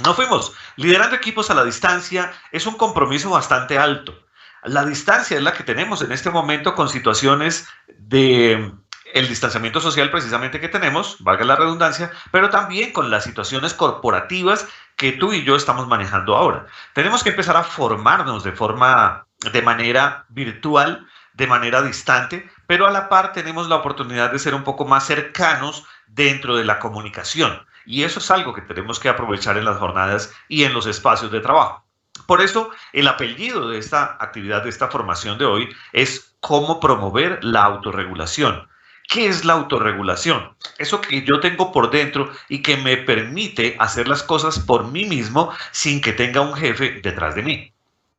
No fuimos. Liderando equipos a la distancia es un compromiso bastante alto. La distancia es la que tenemos en este momento con situaciones de el distanciamiento social precisamente que tenemos, valga la redundancia, pero también con las situaciones corporativas que tú y yo estamos manejando ahora. Tenemos que empezar a formarnos de manera virtual, de manera distante, pero a la par tenemos la oportunidad de ser un poco más cercanos dentro de la comunicación. Y eso es algo que tenemos que aprovechar en las jornadas y en los espacios de trabajo. Por eso, el apellido de esta actividad, de esta formación de hoy, es cómo promover la autorregulación. ¿Qué es la autorregulación? Eso que yo tengo por dentro y que me permite hacer las cosas por mí mismo sin que tenga un jefe detrás de mí.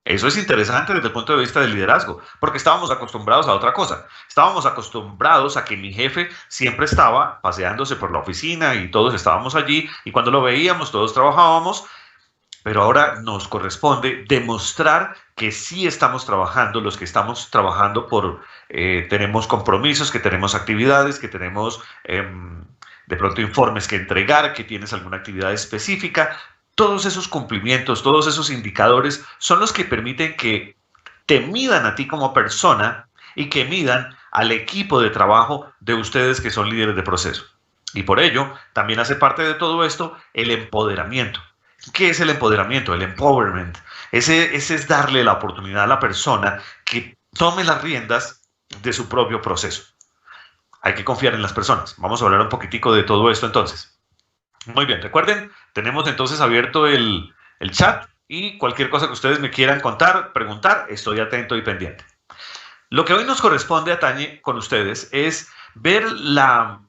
Eso es interesante desde el punto de vista del liderazgo, porque estábamos acostumbrados a otra cosa. Estábamos acostumbrados a que mi jefe siempre estaba paseándose por la oficina y todos estábamos allí y cuando lo veíamos todos trabajábamos, pero ahora nos corresponde demostrar que sí estamos trabajando, los que estamos trabajando tenemos compromisos, que tenemos actividades, que tenemos de pronto informes que entregar, que tienes alguna actividad específica. Todos esos cumplimientos, todos esos indicadores son los que permiten que te midan a ti como persona y que midan al equipo de trabajo de ustedes que son líderes de proceso. Y por ello, también hace parte de todo esto el empoderamiento. ¿Qué es el empoderamiento? El empowerment. Ese es darle la oportunidad a la persona que tome las riendas de su propio proceso. Hay que confiar en las personas. Vamos a hablar un poquitico de todo esto entonces. Muy bien, recuerden, tenemos entonces abierto el chat y cualquier cosa que ustedes me quieran contar, preguntar, estoy atento y pendiente. Lo que hoy nos corresponde, atañe con ustedes, es ver la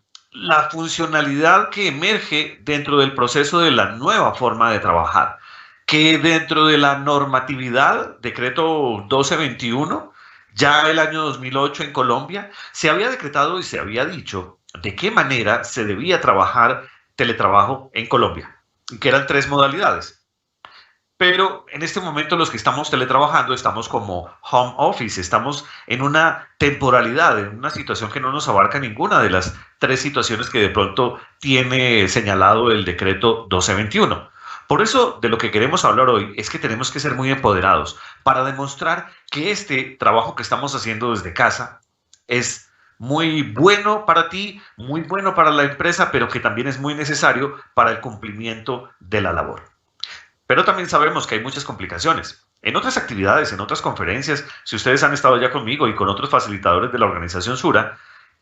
funcionalidad que emerge dentro del proceso de la nueva forma de trabajar, que dentro de la normatividad, decreto 1221, ya el año 2008 en Colombia, se había decretado y se había dicho de qué manera se debía trabajar teletrabajo en Colombia, que eran tres modalidades. Pero en este momento los que estamos teletrabajando estamos como home office, estamos en una temporalidad, en una situación que no nos abarca ninguna de las tres situaciones que de pronto tiene señalado el decreto 1221. Por eso de lo que queremos hablar hoy es que tenemos que ser muy empoderados para demostrar que este trabajo que estamos haciendo desde casa es muy bueno para ti, muy bueno para la empresa, pero que también es muy necesario para el cumplimiento de la labor. Pero también sabemos que hay muchas complicaciones. En otras actividades, en otras conferencias, si ustedes han estado ya conmigo y con otros facilitadores de la organización Sura,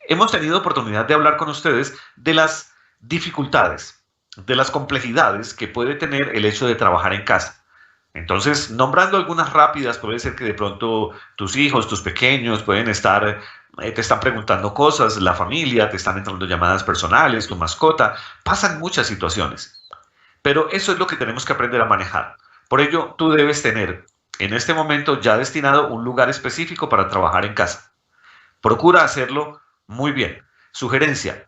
hemos tenido oportunidad de hablar con ustedes de las dificultades, de las complejidades que puede tener el hecho de trabajar en casa. Entonces, nombrando algunas rápidas, puede ser que de pronto tus hijos, tus pequeños pueden estar, te están preguntando cosas, la familia, te están entrando llamadas personales, tu mascota, pasan muchas situaciones. Pero eso es lo que tenemos que aprender a manejar. Por ello, tú debes tener en este momento ya destinado un lugar específico para trabajar en casa. Procura hacerlo muy bien. Sugerencia,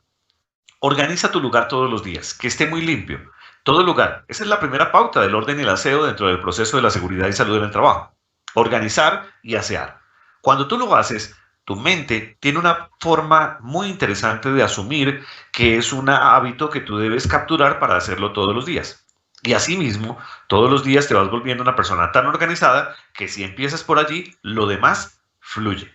organiza tu lugar todos los días, que esté muy limpio. Todo el lugar. Esa es la primera pauta del orden y el aseo dentro del proceso de la seguridad y salud en el trabajo. Organizar y asear. Cuando tú lo haces, tu mente tiene una forma muy interesante de asumir que es un hábito que tú debes capturar para hacerlo todos los días. Y asimismo, todos los días te vas volviendo una persona tan organizada que si empiezas por allí, lo demás fluye.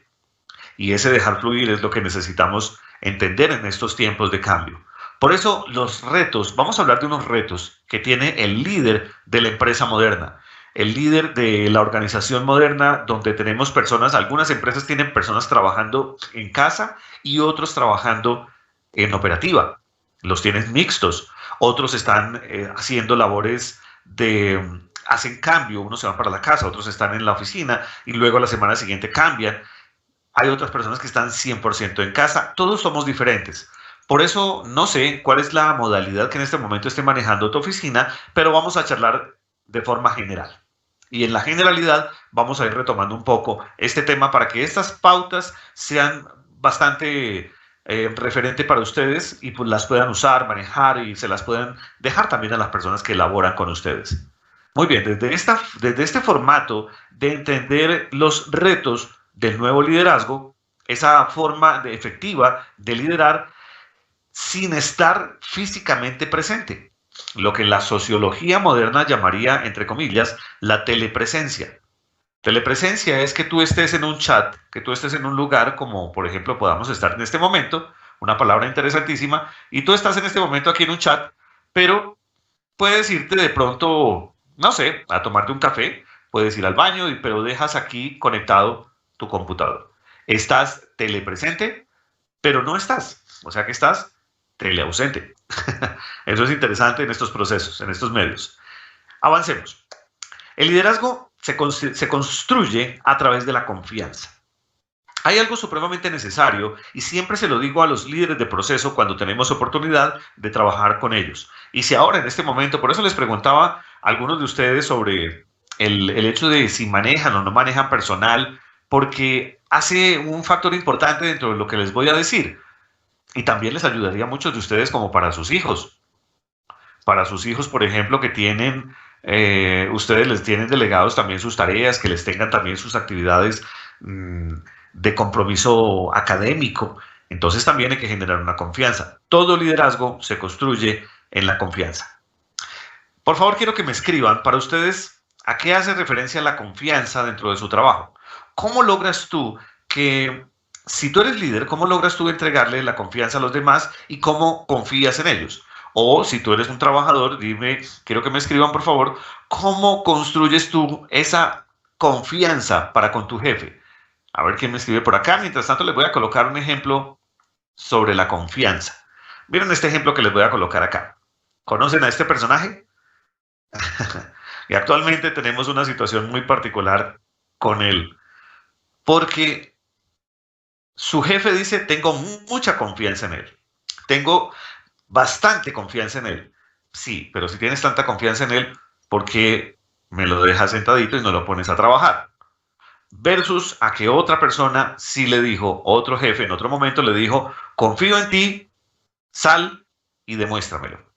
Y ese dejar fluir es lo que necesitamos entender en estos tiempos de cambio. Por eso los retos, vamos a hablar de unos retos que tiene el líder de la empresa moderna, el líder de la organización moderna, donde tenemos personas, algunas empresas tienen personas trabajando en casa y otros trabajando en operativa. Los tienen mixtos. Otros están haciendo labores hacen cambio, unos se van para la casa, otros están en la oficina y luego a la semana siguiente cambian. Hay otras personas que están 100% en casa. Todos somos diferentes. Por eso no sé cuál es la modalidad que en este momento esté manejando tu oficina, pero vamos a charlar de forma general. Y en la generalidad vamos a ir retomando un poco este tema para que estas pautas sean bastante referente para ustedes y pues las puedan usar, manejar y se las puedan dejar también a las personas que elaboran con ustedes. Muy bien, desde este formato de entender los retos del nuevo liderazgo, esa forma efectiva de liderar sin estar físicamente presente. lo que la sociología moderna llamaría, entre comillas, la telepresencia. Telepresencia es que tú estés en un chat, que tú estés en un lugar como por ejemplo podamos estar en este momento, una palabra interesantísima, y tú estás en este momento aquí en un chat, pero puedes irte de pronto, no sé, a tomarte un café, puedes ir al baño, pero dejas aquí conectado tu computador. Estás telepresente, pero no estás, o sea que estás teleausente. Eso es interesante en estos procesos, en estos medios. Avancemos. El liderazgo se construye a través de la confianza. Hay algo supremamente necesario y siempre se lo digo a los líderes de proceso cuando tenemos oportunidad de trabajar con ellos. Y si ahora en este momento, por eso les preguntaba a algunos de ustedes sobre el hecho de si manejan o no manejan personal, porque hace un factor importante dentro de lo que les voy a decir. Y también les ayudaría a muchos de ustedes como para sus hijos. Para sus hijos, por ejemplo, que tienen, ustedes les tienen delegados también sus tareas, que les tengan también sus actividades de compromiso académico. Entonces también hay que generar una confianza. Todo liderazgo se construye en la confianza. Por favor, quiero que me escriban para ustedes a qué hace referencia la confianza dentro de su trabajo. ¿Cómo logras tú que, si tú eres líder, cómo logras tú entregarle la confianza a los demás y cómo confías en ellos? O si tú eres un trabajador, dime, quiero que me escriban por favor, ¿cómo construyes tú esa confianza para con tu jefe? A ver quién me escribe por acá. Mientras tanto, les voy a colocar un ejemplo sobre la confianza. Miren este ejemplo que les voy a colocar acá. ¿Conocen a este personaje? Y actualmente tenemos una situación muy particular con él, porque su jefe dice, tengo mucha confianza en él. Tengo bastante confianza en él. Sí, pero si tienes tanta confianza en él, ¿por qué me lo dejas sentadito y no lo pones a trabajar? Versus a que otra persona sí le dijo, otro jefe en otro momento le dijo, confío en ti, sal y demuéstramelo.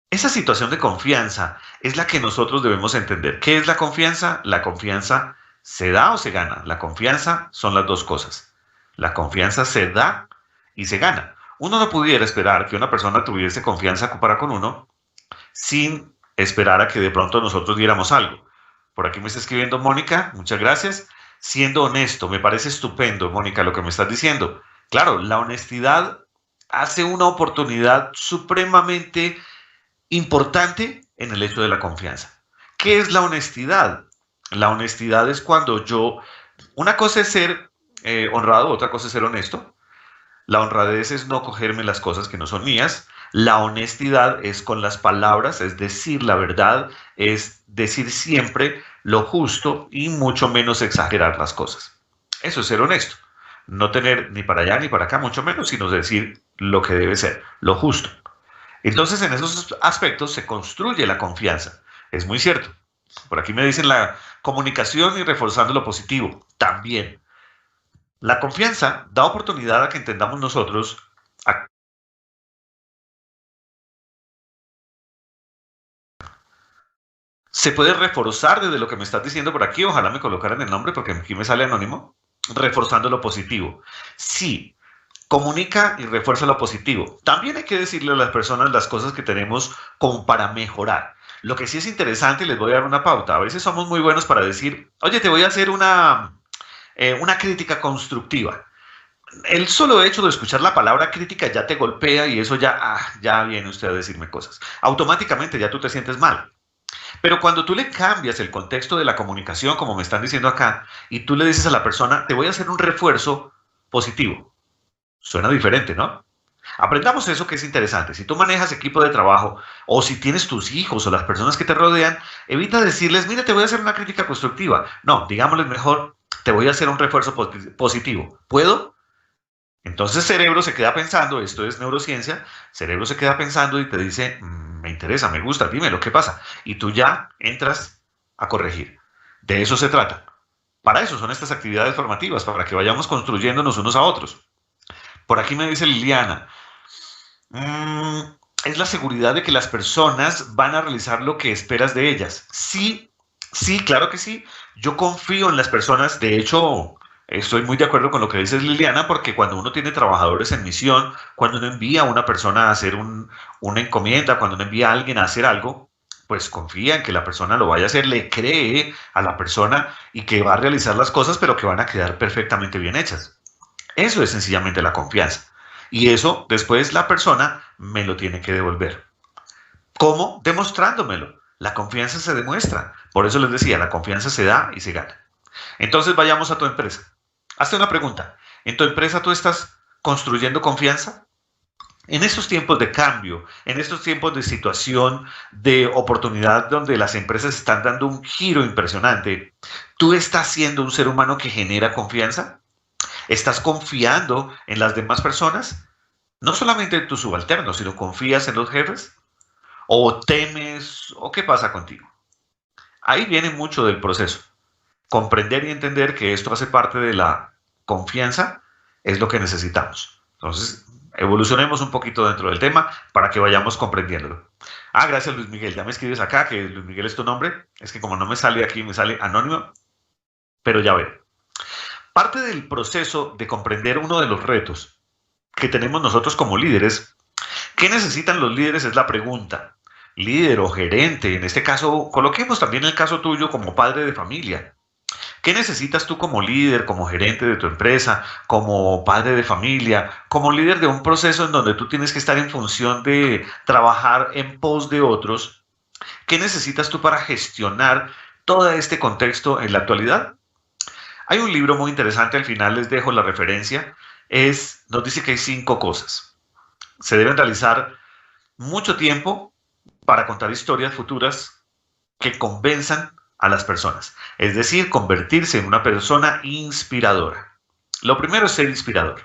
Esa situación de confianza es la que nosotros debemos entender. ¿Qué es la confianza? La confianza se da o se gana. La confianza son las dos cosas. La confianza se da y se gana. Uno no pudiera esperar que una persona tuviese confianza para con uno sin esperar a que de pronto nosotros diéramos algo. Por aquí me está escribiendo Mónica, muchas gracias. Siendo honesto, me parece estupendo, Mónica, lo que me estás diciendo. Claro, la honestidad hace una oportunidad supremamente importante en el hecho de la confianza. ¿Qué es la honestidad? La honestidad es cuando una cosa es ser honrado, otra cosa es ser honesto. La honradez es no cogerme las cosas que no son mías. La honestidad es con las palabras, es decir la verdad, es decir siempre lo justo y mucho menos exagerar las cosas. Eso es ser honesto. No tener ni para allá ni para acá, mucho menos, sino decir lo que debe ser, lo justo. Entonces, en esos aspectos se construye la confianza. Es muy cierto. Por aquí me dicen la comunicación y reforzando lo positivo. También. La confianza da oportunidad a que entendamos nosotros. Se puede reforzar desde lo que me estás diciendo por aquí. Ojalá me colocaran el nombre porque aquí me sale anónimo. Reforzando lo positivo. Sí, comunica y refuerza lo positivo. También hay que decirle a las personas las cosas que tenemos como para mejorar. Lo que sí es interesante, y les voy a dar una pauta. A veces somos muy buenos para decir, oye, te voy a hacer una crítica constructiva. El solo hecho de escuchar la palabra crítica ya te golpea y eso ya viene usted a decirme cosas. Automáticamente ya tú te sientes mal. Pero cuando tú le cambias el contexto de la comunicación, como me están diciendo acá, y tú le dices a la persona, te voy a hacer un refuerzo positivo. Suena diferente, ¿no? Aprendamos eso que es interesante. Si tú manejas equipo de trabajo o si tienes tus hijos o las personas que te rodean, evita decirles, mira, te voy a hacer una crítica constructiva. No, digámosles mejor, te voy a hacer un refuerzo positivo. ¿Puedo? Entonces cerebro se queda pensando, esto es neurociencia, cerebro se queda pensando y te dice, me interesa, me gusta, dime lo que pasa. Y tú ya entras a corregir. De eso se trata. Para eso son estas actividades formativas, para que vayamos construyéndonos unos a otros. Por aquí me dice Liliana, mm, es la seguridad de que las personas van a realizar lo que esperas de ellas. Sí, sí, claro que sí. Yo confío en las personas. De hecho, Estoy muy de acuerdo con lo que dices, Liliana, porque cuando uno tiene trabajadores en misión, cuando uno envía a una persona a hacer una encomienda, cuando uno envía a alguien a hacer algo, pues confía en que la persona lo vaya a hacer, le cree a la persona y que va a realizar las cosas, pero que van a quedar perfectamente bien hechas. Eso es sencillamente la confianza. Y eso después la persona me lo tiene que devolver. ¿Cómo? Demostrándomelo. La confianza se demuestra. Por eso les decía, la confianza se da y se gana. Entonces vayamos a tu empresa. Hazte una pregunta. ¿En tu empresa tú estás construyendo confianza? En estos tiempos de cambio, en estos tiempos de situación, de oportunidad donde las empresas están dando un giro impresionante, ¿tú estás siendo un ser humano que genera confianza? ¿Estás confiando en las demás personas? No solamente en tus subalternos, sino confías en los jefes. ¿O temes? ¿O qué pasa contigo? Ahí viene mucho del proceso. Comprender y entender que esto hace parte de la confianza es lo que necesitamos. Entonces, evolucionemos un poquito dentro del tema para que vayamos comprendiéndolo. Ah, gracias Luis Miguel. Ya me escribes acá que Luis Miguel es tu nombre. Es que como no me sale aquí, me sale anónimo, pero ya veo. Parte del proceso de comprender uno de los retos que tenemos nosotros como líderes, ¿qué necesitan los líderes? Es la pregunta. Líder o gerente, en este caso, coloquemos también el caso tuyo como padre de familia. ¿Qué necesitas tú como líder, como gerente de tu empresa, como padre de familia, como líder de un proceso en donde tú tienes que estar en función de trabajar en pos de otros? ¿Qué necesitas tú para gestionar todo este contexto en la actualidad? Hay un libro muy interesante, al final les dejo la referencia, nos dice que hay 5 cosas. Se deben realizar mucho tiempo para contar historias futuras que convenzan a las personas. Es decir, convertirse en una persona inspiradora. Lo primero es ser inspirador.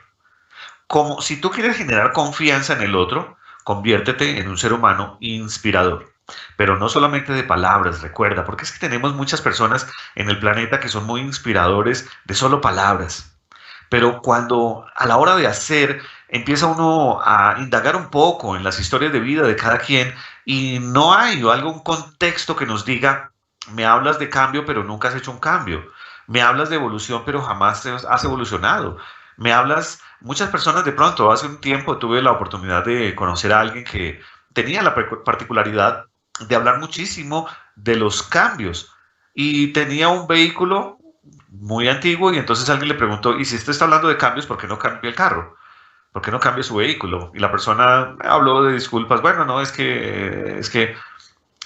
Como si tú quieres generar confianza en el otro, conviértete en un ser humano inspirador. Pero no solamente de palabras, recuerda, porque es que tenemos muchas personas en el planeta que son muy inspiradores de solo palabras. Pero cuando a la hora de hacer empieza uno a indagar un poco en las historias de vida de cada quien y no hay algún contexto que nos diga, me hablas de cambio pero nunca has hecho un cambio, me hablas de evolución pero jamás has evolucionado, me hablas, muchas personas de pronto, hace un tiempo tuve la oportunidad de conocer a alguien que tenía la particularidad de hablar muchísimo de los cambios y tenía un vehículo muy antiguo y entonces alguien le preguntó, ¿y si usted está hablando de cambios, por qué no cambia el carro? ¿Por qué no cambia su vehículo? Y la persona habló de disculpas, bueno, no,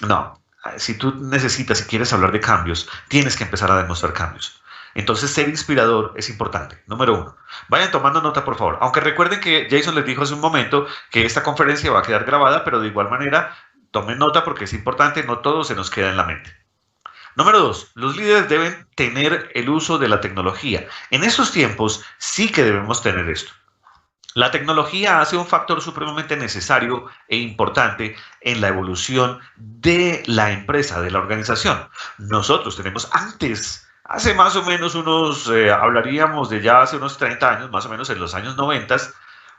no, si tú necesitas, si quieres hablar de cambios, tienes que empezar a demostrar cambios. Entonces, ser inspirador es importante, número 1. Vayan tomando nota, por favor. Aunque recuerden que Jason les dijo hace un momento que esta conferencia va a quedar grabada, pero de igual manera, tomen nota porque es importante, no todo se nos queda en la mente. Número 2, los líderes deben tener el uso de la tecnología. En estos tiempos sí que debemos tener esto. La tecnología hace un factor supremamente necesario e importante en la evolución de la empresa, de la organización. Nosotros tenemos antes, hace más o menos hablaríamos de ya hace unos 30 años, más o menos en los años 90,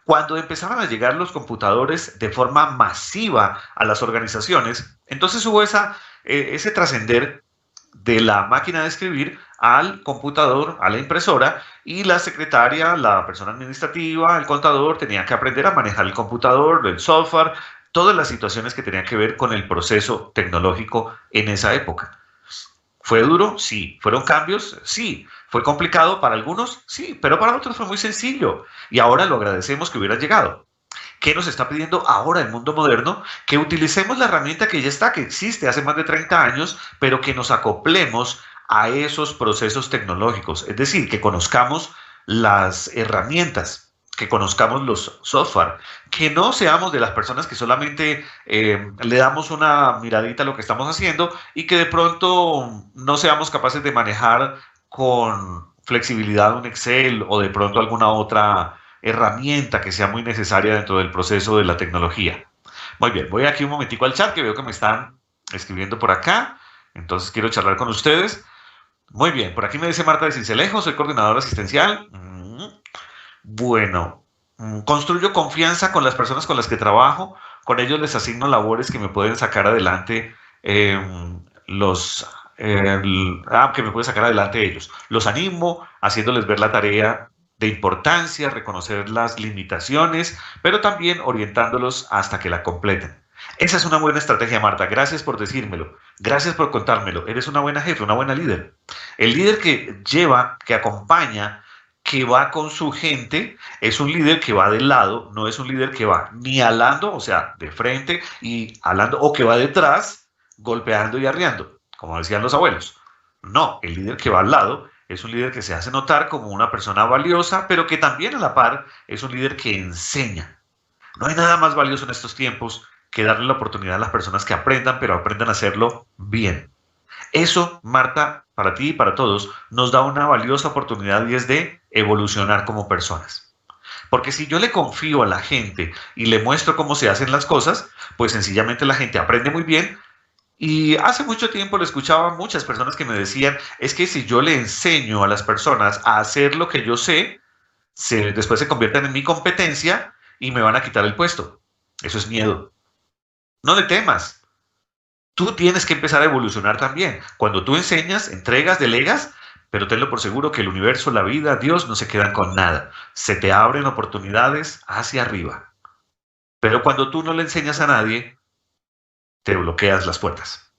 cuando empezaron a llegar los computadores de forma masiva a las organizaciones, entonces hubo ese trascender de la máquina de escribir al computador, a la impresora, y la secretaria, la persona administrativa, el contador, tenían que aprender a manejar el computador, el software, todas las situaciones que tenían que ver con el proceso tecnológico en esa época. ¿Fue duro? Sí. ¿Fueron cambios? Sí. ¿Fue complicado para algunos? Sí, pero para otros fue muy sencillo. Y ahora lo agradecemos que hubiera llegado. ¿Qué nos está pidiendo ahora el mundo moderno? Que utilicemos la herramienta que ya está, que existe hace más de 30 años, pero que nos acoplemos a esos procesos tecnológicos. Es decir, que conozcamos las herramientas, que conozcamos los software, que no seamos de las personas que solamente le damos una miradita a lo que estamos haciendo y que de pronto no seamos capaces de manejar con flexibilidad un Excel o de pronto alguna otra herramienta que sea muy necesaria dentro del proceso de la tecnología. Muy bien, voy aquí un momentico al chat que veo que me están escribiendo por acá, entonces quiero charlar con ustedes. Muy bien, por aquí me dice Marta de Cincelejo, soy coordinadora asistencial. Bueno, construyo confianza con las personas con las que trabajo, con ellos les asigno labores que me pueden sacar adelante que me puede sacar adelante ellos. Los animo haciéndoles ver la tarea de importancia, reconocer las limitaciones, pero también orientándolos hasta que la completen. Esa es una buena estrategia, Marta. Gracias por decírmelo. Gracias por contármelo. Eres una buena jefe, una buena líder. El líder que lleva, que acompaña, que va con su gente, es un líder que va de lado, no es un líder que va ni alando, o sea, de frente y alando, o que va detrás, golpeando y arriando, como decían los abuelos. No, el líder que va al lado es un líder que se hace notar como una persona valiosa, pero que también a la par es un líder que enseña. No hay nada más valioso en estos tiempos que darle la oportunidad a las personas que aprendan, pero aprendan a hacerlo bien. Eso, Marta, para ti y para todos, nos da una valiosa oportunidad y es de evolucionar como personas. Porque si yo le confío a la gente y le muestro cómo se hacen las cosas, pues sencillamente la gente aprende muy bien. Y hace mucho tiempo le escuchaba a muchas personas que me decían, es que si yo le enseño a las personas a hacer lo que yo sé, después se convierten en mi competencia y me van a quitar el puesto. Eso es miedo. No le temas. Tú tienes que empezar a evolucionar también. Cuando tú enseñas, entregas, delegas, pero tenlo por seguro que el universo, la vida, Dios no se quedan con nada. Se te abren oportunidades hacia arriba. Pero cuando tú no le enseñas a nadie, te bloqueas las puertas.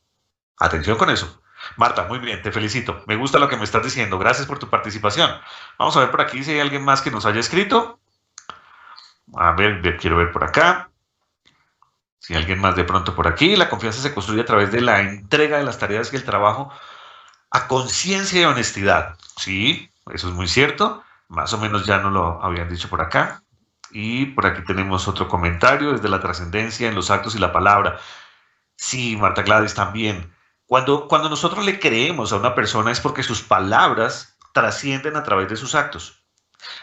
Atención con eso. Marta, muy bien, te felicito. Me gusta lo que me estás diciendo. Gracias por tu participación. Vamos a ver por aquí si hay alguien más que nos haya escrito. A ver, quiero ver por acá. Si alguien más de pronto por aquí. La confianza se construye a través de la entrega de las tareas y el trabajo a conciencia y honestidad. Sí, eso es muy cierto. Más o menos ya nos lo habían dicho por acá. Y por aquí tenemos otro comentario desde la trascendencia en los actos y la palabra. Sí, Marta Gladys, también. Cuando nosotros le creemos a una persona es porque sus palabras trascienden a través de sus actos.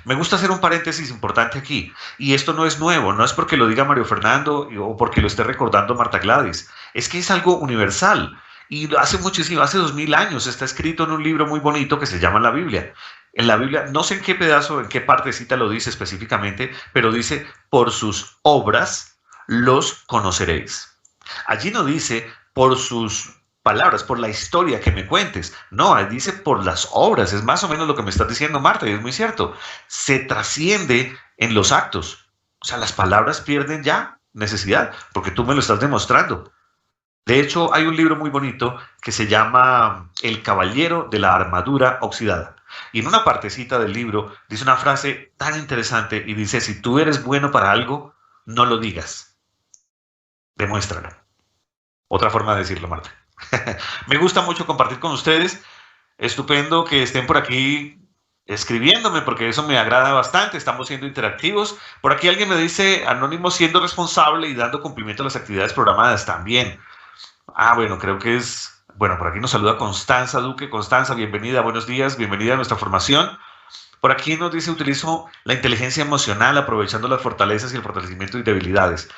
Me gusta hacer un paréntesis importante aquí, y esto no es nuevo, no es porque lo diga Mario Fernando o porque lo esté recordando Marta Gladys, es que es algo universal. Y hace muchísimo, hace 2000 años, está escrito en un libro muy bonito que se llama la Biblia. En la Biblia, no sé en qué pedazo, en qué partecita lo dice específicamente, pero dice, por sus obras los conoceréis. Allí no dice por sus palabras, por la historia que me cuentes. No, ahí dice por las obras. Es más o menos lo que me estás diciendo, Marta, y es muy cierto. Se trasciende en los actos. O sea, las palabras pierden ya necesidad, porque tú me lo estás demostrando. De hecho, hay un libro muy bonito que se llama El Caballero de la Armadura Oxidada. Y en una partecita del libro dice una frase tan interesante y dice, si tú eres bueno para algo, no lo digas, demuéstralo. Otra forma de decirlo, Marta. Me gusta mucho compartir con ustedes. Estupendo que estén por aquí escribiéndome porque eso me agrada bastante. Estamos siendo interactivos. Por aquí alguien me dice, Anónimo siendo responsable y dando cumplimiento a las actividades programadas también. Bueno, creo que es... Bueno, por aquí nos saluda Constanza Duque. Constanza, bienvenida, buenos días, bienvenida a nuestra formación. Por aquí nos dice, utilizo la inteligencia emocional aprovechando las fortalezas y el fortalecimiento y debilidades.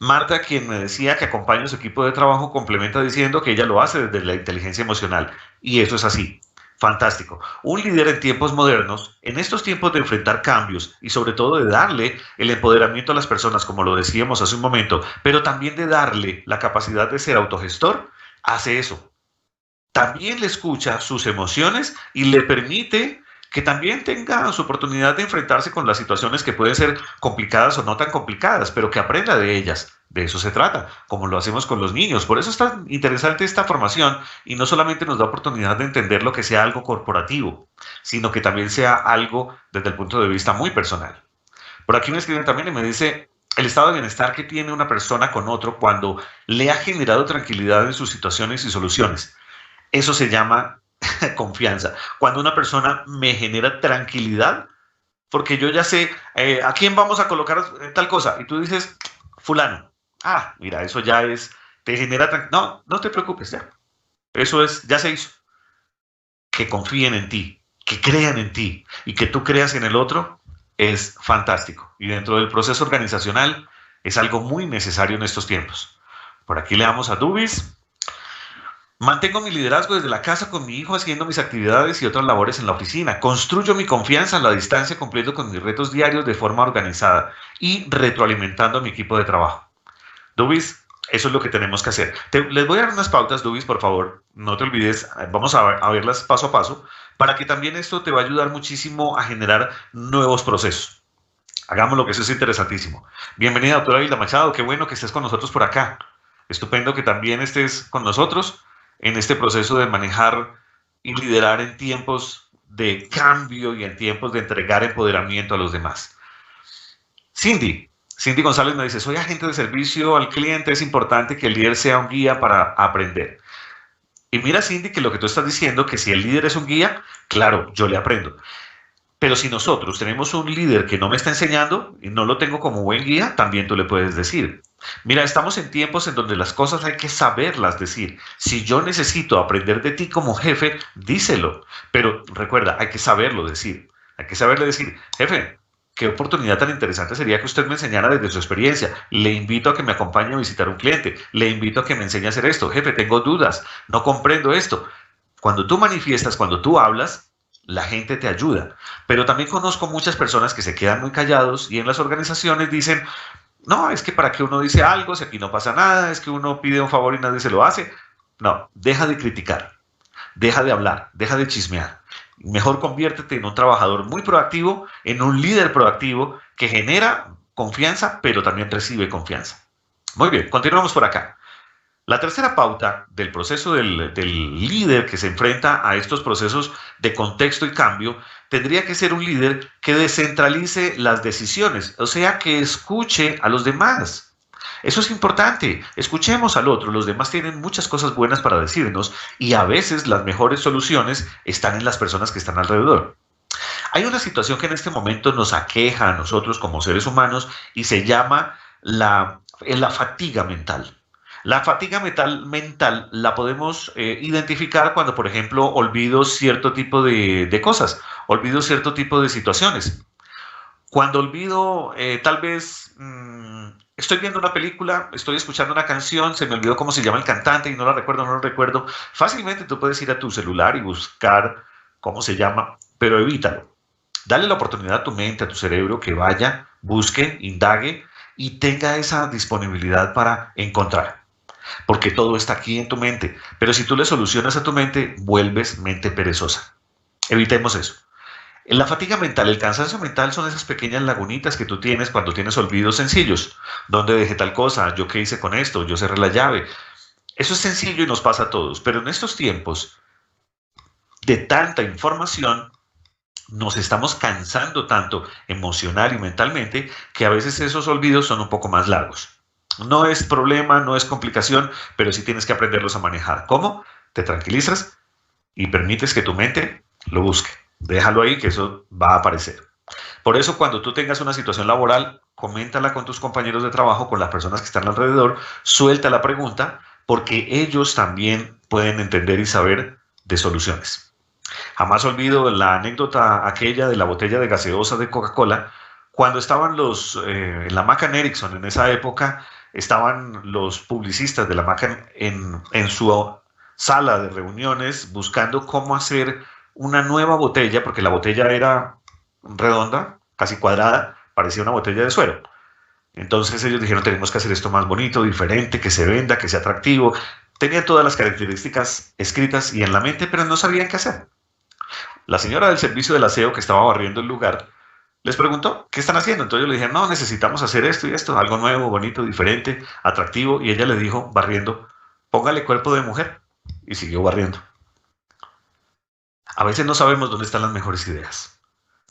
Marta, quien me decía que acompaña a su equipo de trabajo, complementa diciendo que ella lo hace desde la inteligencia emocional. Y eso es así. Fantástico. Un líder en tiempos modernos, en estos tiempos de enfrentar cambios y sobre todo de darle el empoderamiento a las personas, como lo decíamos hace un momento, pero también de darle la capacidad de ser autogestor, hace eso. También le escucha sus emociones y le permite que también tenga su oportunidad de enfrentarse con las situaciones que pueden ser complicadas o no tan complicadas, pero que aprenda de ellas. De eso se trata, como lo hacemos con los niños. Por eso es tan interesante esta formación y no solamente nos da oportunidad de entender lo que sea algo corporativo, sino que también sea algo desde el punto de vista muy personal. Por aquí me escriben también y me dice, el estado de bienestar que tiene una persona con otro cuando le ha generado tranquilidad en sus situaciones y soluciones. Eso se llama confianza. Cuando una persona me genera tranquilidad, porque yo ya sé a quién vamos a colocar tal cosa, y tú dices, fulano, mira, eso ya es, te genera tranquilidad. No, no te preocupes, ya. Eso es, ya se hizo. Que confíen en ti, que crean en ti y que tú creas en el otro es fantástico. Y dentro del proceso organizacional es algo muy necesario en estos tiempos. Por aquí le damos a Dubis. Mantengo mi liderazgo desde la casa con mi hijo haciendo mis actividades y otras labores en la oficina. Construyo mi confianza a la distancia cumpliendo con mis retos diarios de forma organizada y retroalimentando a mi equipo de trabajo. Dubis, Eso es lo que tenemos que hacer. Les voy a dar unas pautas, Dubis, por favor, no te olvides, vamos a verlas paso a paso, para que también esto te va a ayudar muchísimo a generar nuevos procesos. Hagámoslo, que eso es interesantísimo. Bienvenida, doctora Vilda Machado, qué bueno que estés con nosotros por acá. Estupendo que también estés con nosotros en este proceso de manejar y liderar en tiempos de cambio y en tiempos de entregar empoderamiento a los demás. Cindy González me dice, soy agente de servicio al cliente, es importante que el líder sea un guía para aprender. Y mira, Cindy, que lo que tú estás diciendo, que si el líder es un guía, claro, yo le aprendo. Pero si nosotros tenemos un líder que no me está enseñando y no lo tengo como buen guía, también tú le puedes decir. Mira, estamos en tiempos en donde las cosas hay que saberlas decir. Si yo necesito aprender de ti como jefe, díselo. Pero recuerda, hay que saberlo decir. Hay que saberle decir, jefe, qué oportunidad tan interesante sería que usted me enseñara desde su experiencia. Le invito a que me acompañe a visitar un cliente. Le invito a que me enseñe a hacer esto. Jefe, tengo dudas. No comprendo esto. Cuando tú manifiestas, cuando tú hablas, la gente te ayuda. Pero también conozco muchas personas que se quedan muy callados y en las organizaciones dicen, no, es que para que uno dice algo, si aquí no pasa nada, es que uno pide un favor y nadie se lo hace. No, deja de criticar, deja de hablar, deja de chismear. Mejor conviértete en un trabajador muy proactivo, en un líder proactivo que genera confianza, pero también recibe confianza. Muy bien, continuamos por acá. La tercera pauta del proceso del líder que se enfrenta a estos procesos de contexto y cambio tendría que ser un líder que descentralice las decisiones, o sea, que escuche a los demás. Eso es importante, escuchemos al otro, los demás tienen muchas cosas buenas para decirnos y a veces las mejores soluciones están en las personas que están alrededor. Hay una situación que en este momento nos aqueja a nosotros como seres humanos y se llama la fatiga mental. La fatiga mental la podemos identificar cuando, por ejemplo, olvido cierto tipo de cosas, olvido cierto tipo de situaciones. Cuando olvido, tal vez, estoy viendo una película, estoy escuchando una canción, se me olvidó cómo se llama el cantante y no lo recuerdo. Fácilmente tú puedes ir a tu celular y buscar cómo se llama, pero evítalo. Dale la oportunidad a tu mente, a tu cerebro, que vaya, busque, indague y tenga esa disponibilidad para encontrar. Porque todo está aquí en tu mente. Pero si tú le solucionas a tu mente, vuelves mente perezosa. Evitemos eso. La fatiga mental, el cansancio mental son esas pequeñas lagunitas que tú tienes cuando tienes olvidos sencillos. ¿Dónde dejé tal cosa? ¿Yo qué hice con esto? ¿Yo cerré la llave? Eso es sencillo y nos pasa a todos. Pero en estos tiempos de tanta información, nos estamos cansando tanto emocional y mentalmente que a veces esos olvidos son un poco más largos. No es problema, no es complicación, pero sí tienes que aprenderlos a manejar. ¿Cómo? Te tranquilizas y permites que tu mente lo busque. Déjalo ahí, que eso va a aparecer. Por eso, cuando tú tengas una situación laboral, coméntala con tus compañeros de trabajo, con las personas que están alrededor, suelta la pregunta, porque ellos también pueden entender y saber de soluciones. Jamás olvido la anécdota aquella de la botella de gaseosa de Coca-Cola, cuando estaban en la Macan Erickson, en esa época, estaban los publicistas de la Macan en su sala de reuniones buscando cómo hacer una nueva botella, porque la botella era redonda, casi cuadrada, parecía una botella de suero. Entonces ellos dijeron, tenemos que hacer esto más bonito, diferente, que se venda, que sea atractivo. Tenían todas las características escritas y en la mente, pero no sabían qué hacer. La señora del servicio del aseo que estaba barriendo el lugar les preguntó, ¿qué están haciendo? Entonces yo le dije, no, necesitamos hacer esto y esto, algo nuevo, bonito, diferente, atractivo. Y ella le dijo, barriendo, póngale cuerpo de mujer. Y siguió barriendo. A veces no sabemos dónde están las mejores ideas.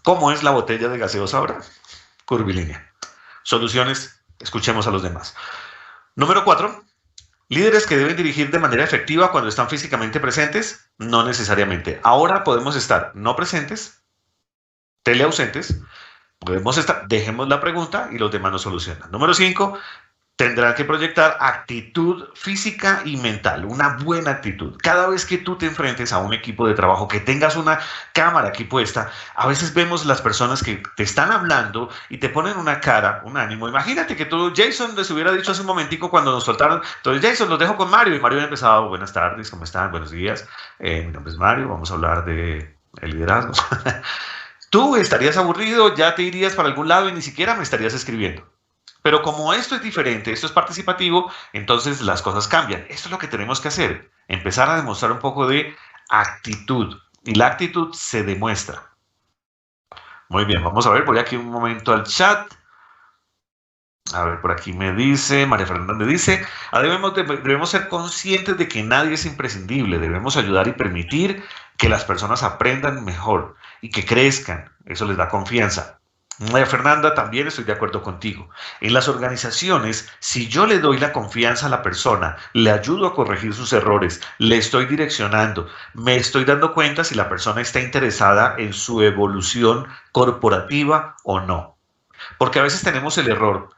¿Cómo es la botella de gaseosa ahora? Curvilínea. Soluciones, escuchemos a los demás. Número 4. Líderes que deben dirigir de manera efectiva cuando están físicamente presentes, no necesariamente. Ahora podemos estar no presentes, teleausentes, podemos estar, dejemos la pregunta y los demás nos solucionan. Número 5, tendrán que proyectar actitud física y mental, una buena actitud. Cada vez que tú te enfrentes a un equipo de trabajo, que tengas una cámara aquí puesta, a veces vemos las personas que te están hablando y te ponen una cara, un ánimo. Imagínate que tú, Jason, les hubiera dicho hace un momentico cuando nos soltaron, entonces Jason, los dejo con Mario, y Mario había empezado, buenas tardes, ¿cómo están? Buenos días, mi nombre es Mario, vamos a hablar de el liderazgo. Tú estarías aburrido, ya te irías para algún lado y ni siquiera me estarías escribiendo. Pero como esto es diferente, esto es participativo, entonces las cosas cambian. Esto es lo que tenemos que hacer, empezar a demostrar un poco de actitud. Y la actitud se demuestra. Muy bien, vamos a ver, voy aquí un momento al chat. A ver, por aquí me dice, María Fernanda me dice, debemos ser conscientes de que nadie es imprescindible, debemos ayudar y permitir que las personas aprendan mejor y que crezcan, eso les da confianza. María Fernanda, también estoy de acuerdo contigo. En las organizaciones, si yo le doy la confianza a la persona, le ayudo a corregir sus errores, le estoy direccionando, me estoy dando cuenta si la persona está interesada en su evolución corporativa o no. Porque a veces tenemos el error.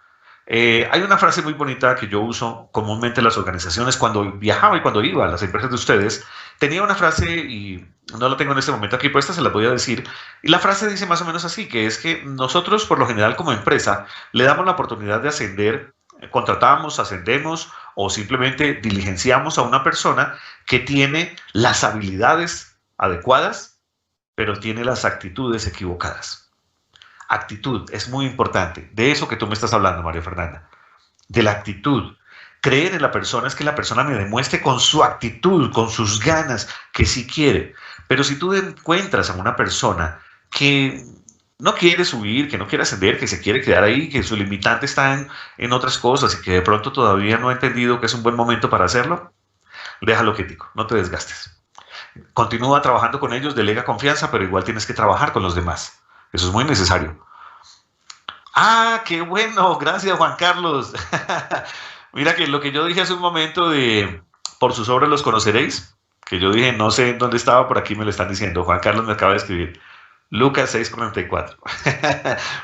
Hay una frase muy bonita que yo uso comúnmente en las organizaciones cuando viajaba y cuando iba a las empresas de ustedes. Tenía una frase y no la tengo en este momento aquí puesta, se la voy a decir. Y la frase dice más o menos así, que es que nosotros por lo general como empresa le damos la oportunidad de ascender, contratamos, ascendemos o simplemente diligenciamos a una persona que tiene las habilidades adecuadas, pero tiene las actitudes equivocadas. Actitud es muy importante. De eso que tú me estás hablando, María Fernanda. De la actitud. Creer en la persona es que la persona me demuestre con su actitud, con sus ganas, que sí quiere. Pero si tú encuentras a una persona que no quiere subir, que no quiere ascender, que se quiere quedar ahí, que su limitante está en otras cosas y que de pronto todavía no ha entendido que es un buen momento para hacerlo, déjalo quietico, no te desgastes. Continúa trabajando con ellos, delega confianza, pero igual tienes que trabajar con los demás. Eso es muy necesario. Ah, qué bueno, gracias Juan Carlos. Mira que lo que yo dije hace un momento de por sus obras los conoceréis, que yo dije no sé dónde estaba, por aquí me lo están diciendo. Juan Carlos me acaba de escribir. Lucas 6:44.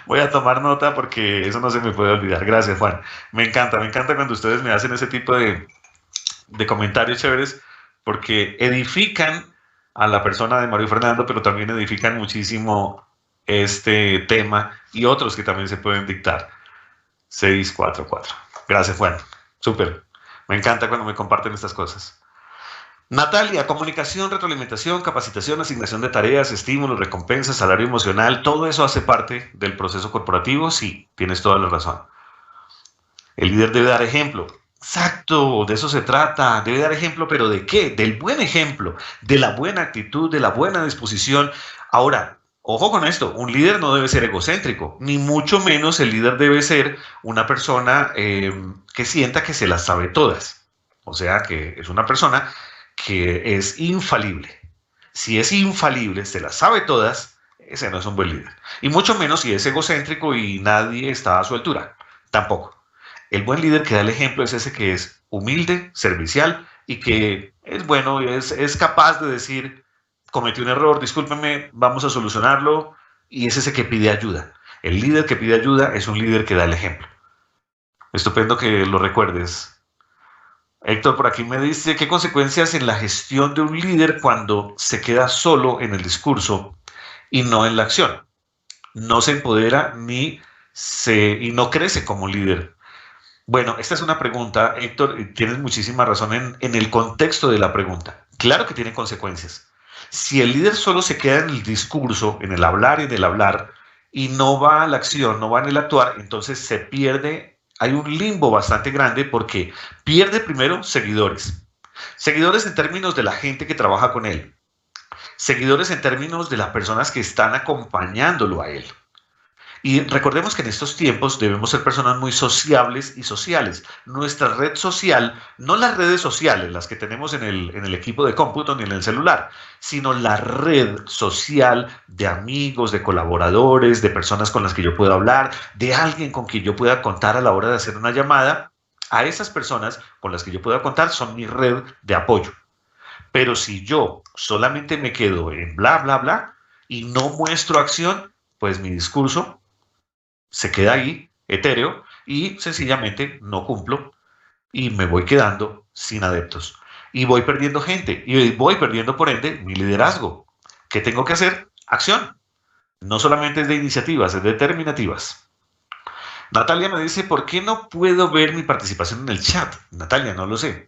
Voy a tomar nota porque eso no se me puede olvidar. Gracias Juan. Me encanta cuando ustedes me hacen ese tipo de comentarios chéveres porque edifican a la persona de Mario Fernando, pero también edifican muchísimo este tema y otros que también se pueden dictar. 644. Gracias, Juan. Súper. Me encanta cuando me comparten estas cosas. Natalia, comunicación, retroalimentación, capacitación, asignación de tareas, estímulos, recompensas, salario emocional, todo eso hace parte del proceso corporativo. Sí, tienes toda la razón. El líder debe dar ejemplo. Exacto, de eso se trata. Debe dar ejemplo, pero ¿de qué? Del buen ejemplo, de la buena actitud, de la buena disposición. Ahora, ojo con esto, un líder no debe ser egocéntrico, ni mucho menos el líder debe ser una persona que sienta que se las sabe todas. O sea, que es una persona que es infalible. Si es infalible, se las sabe todas, ese no es un buen líder. Y mucho menos si es egocéntrico y nadie está a su altura. Tampoco. El buen líder que da el ejemplo es ese que es humilde, servicial y que es bueno, es capaz de decir, cometí un error, discúlpeme, vamos a solucionarlo, y es ese que pide ayuda. El líder que pide ayuda es un líder que da el ejemplo. Estupendo que lo recuerdes. Héctor por aquí me dice, ¿qué consecuencias en la gestión de un líder cuando se queda solo en el discurso y no en la acción? No se empodera y no crece como líder. Bueno, esta es una pregunta, Héctor, y tienes muchísima razón en el contexto de la pregunta. Claro que tiene consecuencias. Si el líder solo se queda en el discurso, en el hablar y en el hablar, y no va a la acción, no va en el actuar, entonces se pierde, hay un limbo bastante grande porque pierde primero seguidores. Seguidores en términos de la gente que trabaja con él. Seguidores en términos de las personas que están acompañándolo a él. Y recordemos que en estos tiempos debemos ser personas muy sociables y sociales. Nuestra red social, no las redes sociales, las que tenemos en el equipo de cómputo ni en el celular, sino la red social de amigos, de colaboradores, de personas con las que yo puedo hablar, de alguien con quien yo pueda contar a la hora de hacer una llamada. A esas personas con las que yo pueda contar son mi red de apoyo. Pero si yo solamente me quedo en bla, bla, bla y no muestro acción, pues mi discurso se queda ahí, etéreo, y sencillamente no cumplo y me voy quedando sin adeptos. Y voy perdiendo gente y voy perdiendo por ende mi liderazgo. ¿Qué tengo que hacer? Acción. No solamente es de iniciativas, es determinativas. Natalia me dice, ¿por qué no puedo ver mi participación en el chat? Natalia, no lo sé.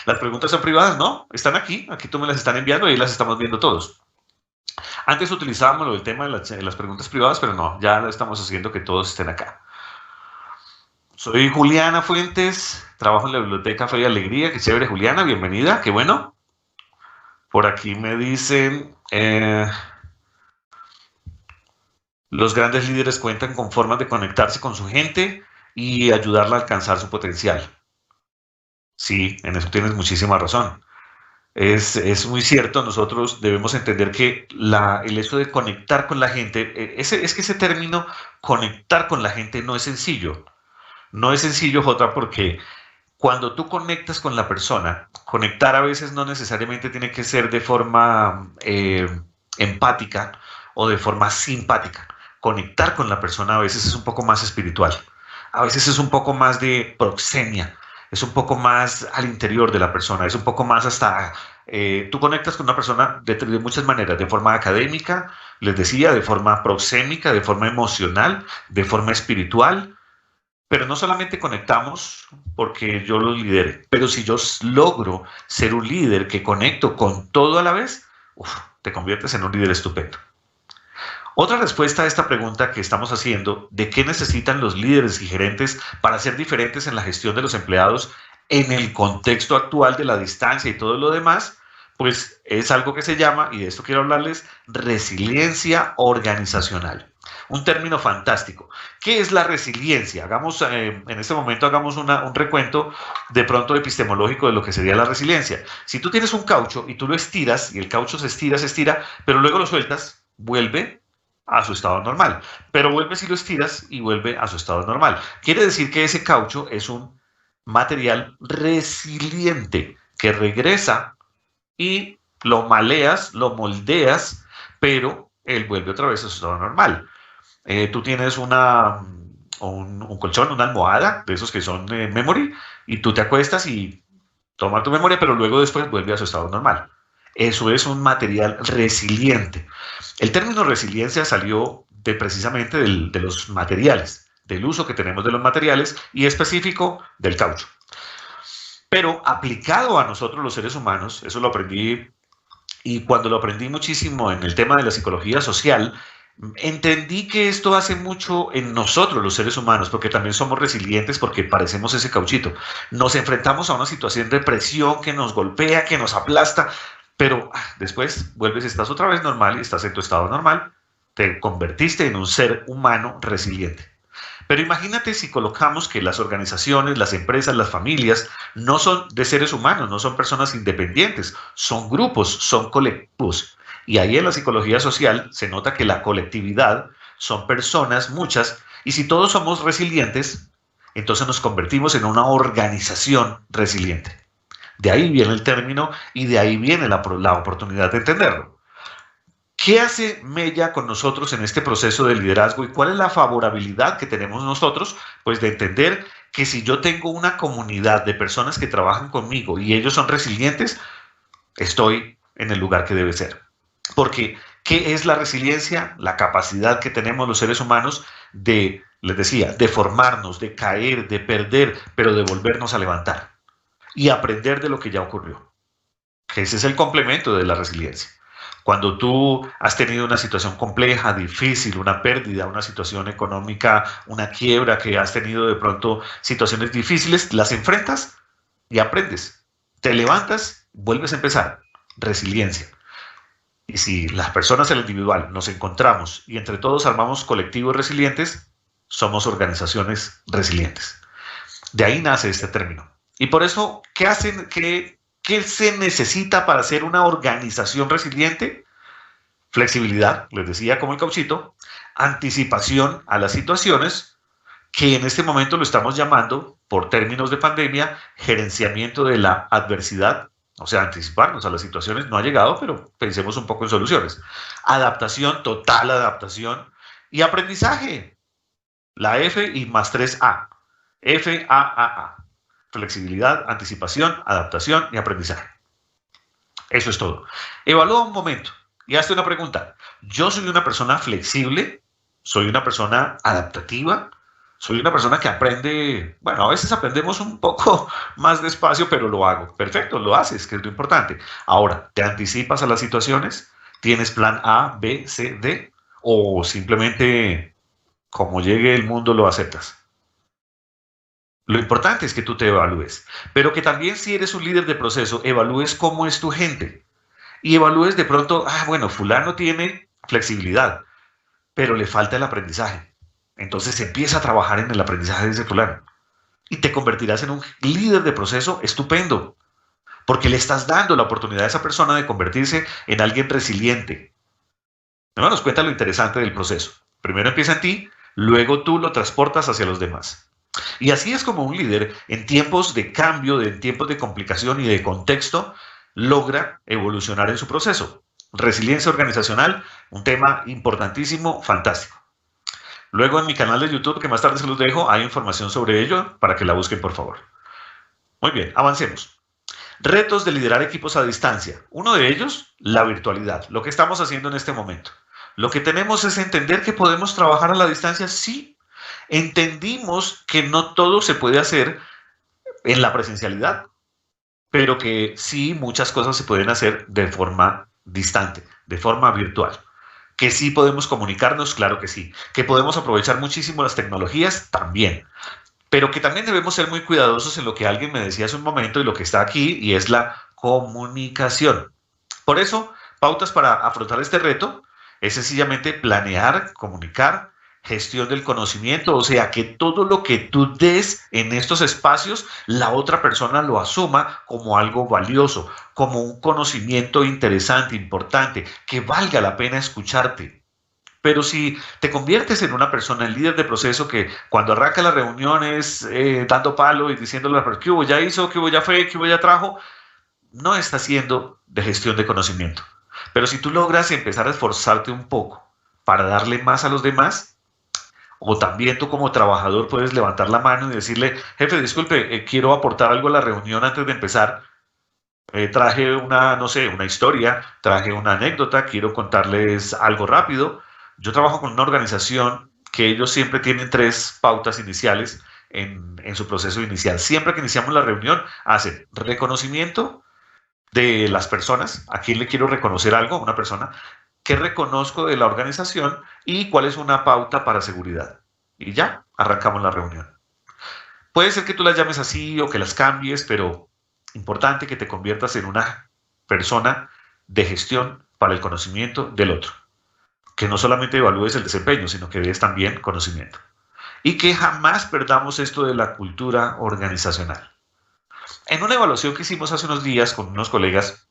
Las preguntas son privadas, ¿no? Están aquí tú me las están enviando y ahí las estamos viendo todos. Antes utilizábamos el tema de las preguntas privadas, pero no, ya estamos haciendo que todos estén acá. Soy Juliana Fuentes, trabajo en la Biblioteca Fe y Alegría. Qué chévere, Juliana, bienvenida, qué bueno. Por aquí me dicen, los grandes líderes cuentan con formas de conectarse con su gente y ayudarla a alcanzar su potencial. Sí, en eso tienes muchísima razón. Es muy cierto, nosotros debemos entender que el hecho de conectar con la gente, es que ese término conectar con la gente no es sencillo. No es sencillo, Jota, porque cuando tú conectas con la persona, conectar a veces no necesariamente tiene que ser de forma empática o de forma simpática. Conectar con la persona a veces es un poco más espiritual, a veces es un poco más de proxemia, es un poco más al interior de la persona, es un poco más hasta... tú conectas con una persona de muchas maneras, de forma académica, les decía, de forma proxémica, de forma emocional, de forma espiritual, pero no solamente conectamos porque yo los lidere, pero si yo logro ser un líder que conecto con todo a la vez, uf, te conviertes en un líder estupendo. Otra respuesta a esta pregunta que estamos haciendo, de qué necesitan los líderes y gerentes para ser diferentes en la gestión de los empleados en el contexto actual de la distancia y todo lo demás, pues es algo que se llama, y de esto quiero hablarles, resiliencia organizacional. Un término fantástico. ¿Qué es la resiliencia? Hagamos, en este momento hagamos un recuento de pronto epistemológico de lo que sería la resiliencia. Si tú tienes un caucho y tú lo estiras, y el caucho se estira, pero luego lo sueltas, vuelve a su estado normal. Pero vuelve si lo estiras y vuelve a su estado normal. Quiere decir que ese caucho es un material resiliente que regresa y lo maleas, lo moldeas, pero él vuelve otra vez a su estado normal. Tú tienes un colchón, una almohada, de esos que son memory, y tú te acuestas y toma tu memoria, pero luego después vuelve a su estado normal. Eso es un material resiliente. El término resiliencia salió precisamente de los materiales, del uso que tenemos de los materiales y específico del caucho. Pero aplicado a nosotros los seres humanos, eso lo aprendí y cuando lo aprendí muchísimo en el tema de la psicología social, entendí que esto hace mucho en nosotros los seres humanos, porque también somos resilientes porque parecemos ese cauchito. Nos enfrentamos a una situación de presión que nos golpea, que nos aplasta, pero después vuelves, estás otra vez normal y estás en tu estado normal, te convertiste en un ser humano resiliente. Pero imagínate si colocamos que las organizaciones, las empresas, las familias no son de seres humanos, no son personas independientes, son grupos, son colectivos. Y ahí en la psicología social se nota que la colectividad son personas, muchas, y si todos somos resilientes, entonces nos convertimos en una organización resiliente. De ahí viene el término y de ahí viene la oportunidad de entenderlo. ¿Qué hace Mella con nosotros en este proceso de liderazgo y cuál es la favorabilidad que tenemos nosotros? Pues de entender que si yo tengo una comunidad de personas que trabajan conmigo y ellos son resilientes, estoy en el lugar que debe ser. Porque, ¿qué es la resiliencia? La capacidad que tenemos los seres humanos de, les decía, de formarnos, de caer, de perder, pero de volvernos a levantar y aprender de lo que ya ocurrió. Ese es el complemento de la resiliencia. Cuando tú has tenido una situación compleja, difícil, una pérdida, una situación económica, una quiebra, que has tenido de pronto situaciones difíciles, las enfrentas y aprendes. Te levantas, vuelves a empezar. Resiliencia. Y si las personas en lo individual nos encontramos y entre todos armamos colectivos resilientes, somos organizaciones resilientes. De ahí nace este término. Y por eso, ¿qué hacen? ¿Qué se necesita para ser una organización resiliente? Flexibilidad, les decía como el cauchito, anticipación a las situaciones, que en este momento lo estamos llamando, por términos de pandemia, gerenciamiento de la adversidad, o sea, anticiparnos a las situaciones, no ha llegado, pero pensemos un poco en soluciones. Adaptación, total adaptación y aprendizaje, la F y más 3A, FAAA. Flexibilidad, anticipación, adaptación y aprendizaje. Eso es todo. Evalúa un momento y hazte una pregunta. ¿Yo soy una persona flexible? ¿Soy una persona adaptativa? ¿Soy una persona que aprende? Bueno, a veces aprendemos un poco más despacio, pero lo hago. Perfecto, lo haces, que es lo importante. Ahora, ¿te anticipas a las situaciones? ¿Tienes plan A, B, C, D? ¿O simplemente como llegue el mundo lo aceptas? Lo importante es que tú te evalúes, pero que también si eres un líder de proceso, evalúes cómo es tu gente y evalúes de pronto, bueno, fulano tiene flexibilidad, pero le falta el aprendizaje. Entonces empieza a trabajar en el aprendizaje de ese fulano y te convertirás en un líder de proceso estupendo, porque le estás dando la oportunidad a esa persona de convertirse en alguien resiliente. No nos cuenta lo interesante del proceso. Primero empieza en ti, luego tú lo transportas hacia los demás. Y así es como un líder, en tiempos de cambio, en tiempos de complicación y de contexto, logra evolucionar en su proceso. Resiliencia organizacional, un tema importantísimo, fantástico. Luego en mi canal de YouTube, que más tarde se los dejo, hay información sobre ello para que la busquen, por favor. Muy bien, avancemos. Retos de liderar equipos a distancia. Uno de ellos, la virtualidad, lo que estamos haciendo en este momento. Lo que tenemos es entender que podemos trabajar a la distancia, sí. Entendimos que no todo se puede hacer en la presencialidad, pero que sí muchas cosas se pueden hacer de forma distante, de forma virtual. Que sí podemos comunicarnos, claro que sí. Que podemos aprovechar muchísimo las tecnologías, también. Pero que también debemos ser muy cuidadosos en lo que alguien me decía hace un momento y lo que está aquí, y es la comunicación. Por eso, pautas para afrontar este reto es sencillamente planear, comunicar, gestión del conocimiento, o sea, que todo lo que tú des en estos espacios, la otra persona lo asuma como algo valioso, como un conocimiento interesante, importante, que valga la pena escucharte. Pero si te conviertes en una persona, el líder de proceso, que cuando arranca las reuniones dando palo y diciéndole a la persona, ¿qué hubo? ¿Ya hizo? ¿Qué hubo? ¿Ya fue? ¿Qué hubo? ¿Ya trajo? No está haciendo de gestión de conocimiento. Pero si tú logras empezar a esforzarte un poco para darle más a los demás, o también tú como trabajador puedes levantar la mano y decirle, jefe, disculpe, quiero aportar algo a la reunión antes de empezar. Traje una, no sé, una historia, traje una anécdota, quiero contarles algo rápido. Yo trabajo con una organización que ellos siempre tienen tres pautas iniciales en su proceso inicial. Siempre que iniciamos la reunión, hacen reconocimiento de las personas, a quién le quiero reconocer algo, una persona, qué reconozco de la organización y cuál es una pauta para seguridad. Y ya, arrancamos la reunión. Puede ser que tú las llames así o que las cambies, pero importante que te conviertas en una persona de gestión para el conocimiento del otro. Que no solamente evalúes el desempeño, sino que des también conocimiento. Y que jamás perdamos esto de la cultura organizacional. En una evaluación que hicimos hace unos días con unos colegas,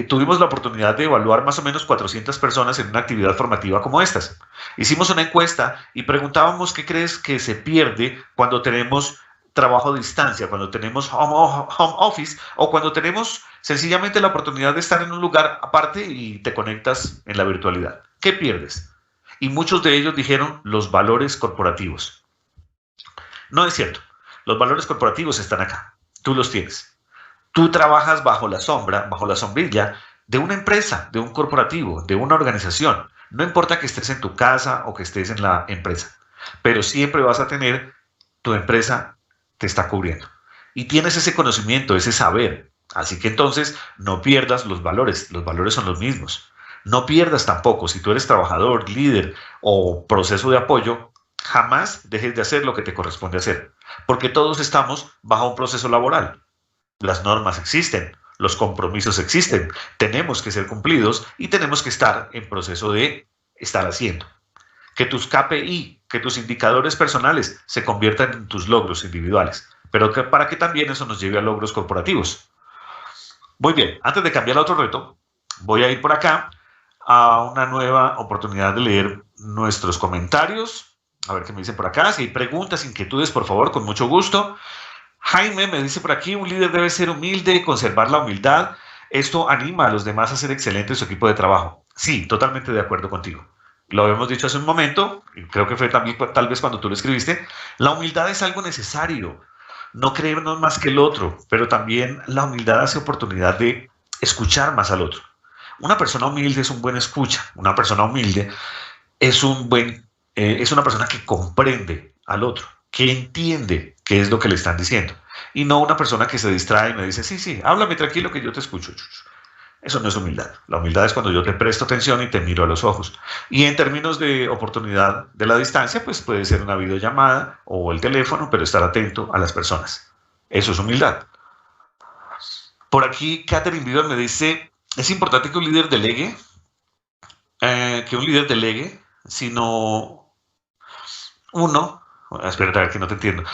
tuvimos la oportunidad de evaluar más o menos 400 personas en una actividad formativa como estas. Hicimos una encuesta y preguntábamos qué crees que se pierde cuando tenemos trabajo a distancia, cuando tenemos home office o cuando tenemos sencillamente la oportunidad de estar en un lugar aparte y te conectas en la virtualidad. ¿Qué pierdes? Y muchos de ellos dijeron los valores corporativos. No es cierto. Los valores corporativos están acá. Tú los tienes. Tú trabajas bajo la sombra, bajo la sombrilla de una empresa, de un corporativo, de una organización. No importa que estés en tu casa o que estés en la empresa, pero siempre vas a tener tu empresa te está cubriendo. Y tienes ese conocimiento, ese saber. Así que entonces no pierdas los valores son los mismos. No pierdas tampoco, si tú eres trabajador, líder o proceso de apoyo, jamás dejes de hacer lo que te corresponde hacer, porque todos estamos bajo un proceso laboral. Las normas existen, los compromisos existen, tenemos que ser cumplidos y tenemos que estar en proceso de estar haciendo. Que tus KPI, que tus indicadores personales se conviertan en tus logros individuales, pero para que también eso nos lleve a logros corporativos. Muy bien, antes de cambiar a otro reto, voy a ir por acá a una nueva oportunidad de leer nuestros comentarios. A ver qué me dicen por acá. Si hay preguntas, inquietudes, por favor, con mucho gusto. Jaime me dice por aquí, un líder debe ser humilde, conservar la humildad. Esto anima a los demás a ser excelentes en su equipo de trabajo. Sí, totalmente de acuerdo contigo. Lo habíamos dicho hace un momento, y creo que fue también tal vez cuando tú lo escribiste. La humildad es algo necesario. No creernos más que el otro, pero también la humildad hace oportunidad de escuchar más al otro. Una persona humilde es un buen escucha. Una persona humilde es una persona que comprende al otro, que entiende qué es lo que le están diciendo. Y no una persona que se distrae y me dice, sí, sí, háblame tranquilo que yo te escucho. Eso no es humildad. La humildad es cuando yo te presto atención y te miro a los ojos. Y en términos de oportunidad de la distancia, pues puede ser una videollamada o el teléfono, pero estar atento a las personas. Eso es humildad. Por aquí, Catherine Vivar me dice, es importante que un líder delegue, sino uno, espera, a ver que no te entiendo,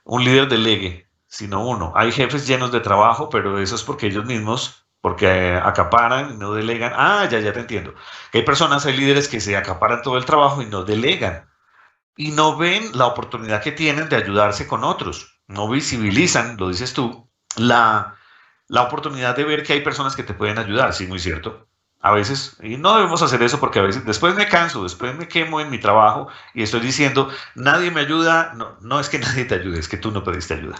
un líder delegue, sino uno. Hay jefes llenos de trabajo, pero eso es porque ellos mismos, porque acaparan y no delegan. Ah, ya te entiendo. Que hay personas, hay líderes que se acaparan todo el trabajo y no delegan. Y no ven la oportunidad que tienen de ayudarse con otros. No visibilizan, lo dices tú, la oportunidad de ver que hay personas que te pueden ayudar, sí, muy cierto. A veces, y no debemos hacer eso porque a veces después me canso, después me quemo en mi trabajo y estoy diciendo, nadie me ayuda, no, no es que nadie te ayude, es que tú no pediste ayuda.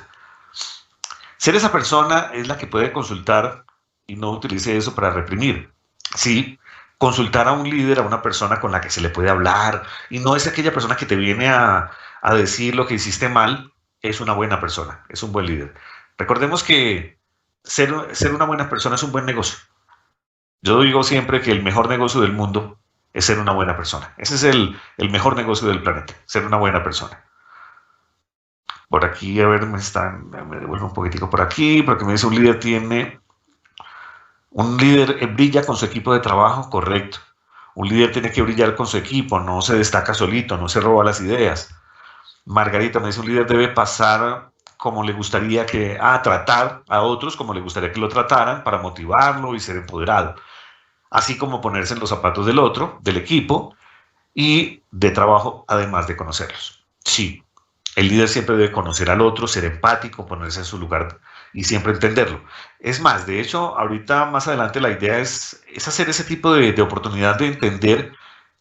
Ser esa persona es la que puede consultar y no utilice eso para reprimir. Sí, consultar a un líder, a una persona con la que se le puede hablar y no es aquella persona que te viene a decir lo que hiciste mal, es una buena persona, es un buen líder. Recordemos que ser una buena persona es un buen negocio. Yo digo siempre que el mejor negocio del mundo es ser una buena persona. Ese es el mejor negocio del planeta, ser una buena persona. Por aquí, a ver, me devuelvo un poquitico por aquí, porque me dice un líder brilla con su equipo de trabajo, correcto. Un líder tiene que brillar con su equipo, no se destaca solito, no se roba las ideas. Margarita me dice, un líder debe pasar como le gustaría tratar a otros como le gustaría que lo trataran para motivarlo y ser empoderado. Así como ponerse en los zapatos del otro, del equipo y de trabajo, además de conocerlos. Sí, el líder siempre debe conocer al otro, ser empático, ponerse en su lugar y siempre entenderlo. Es más, de hecho, ahorita más adelante la idea es hacer ese tipo de oportunidad de entender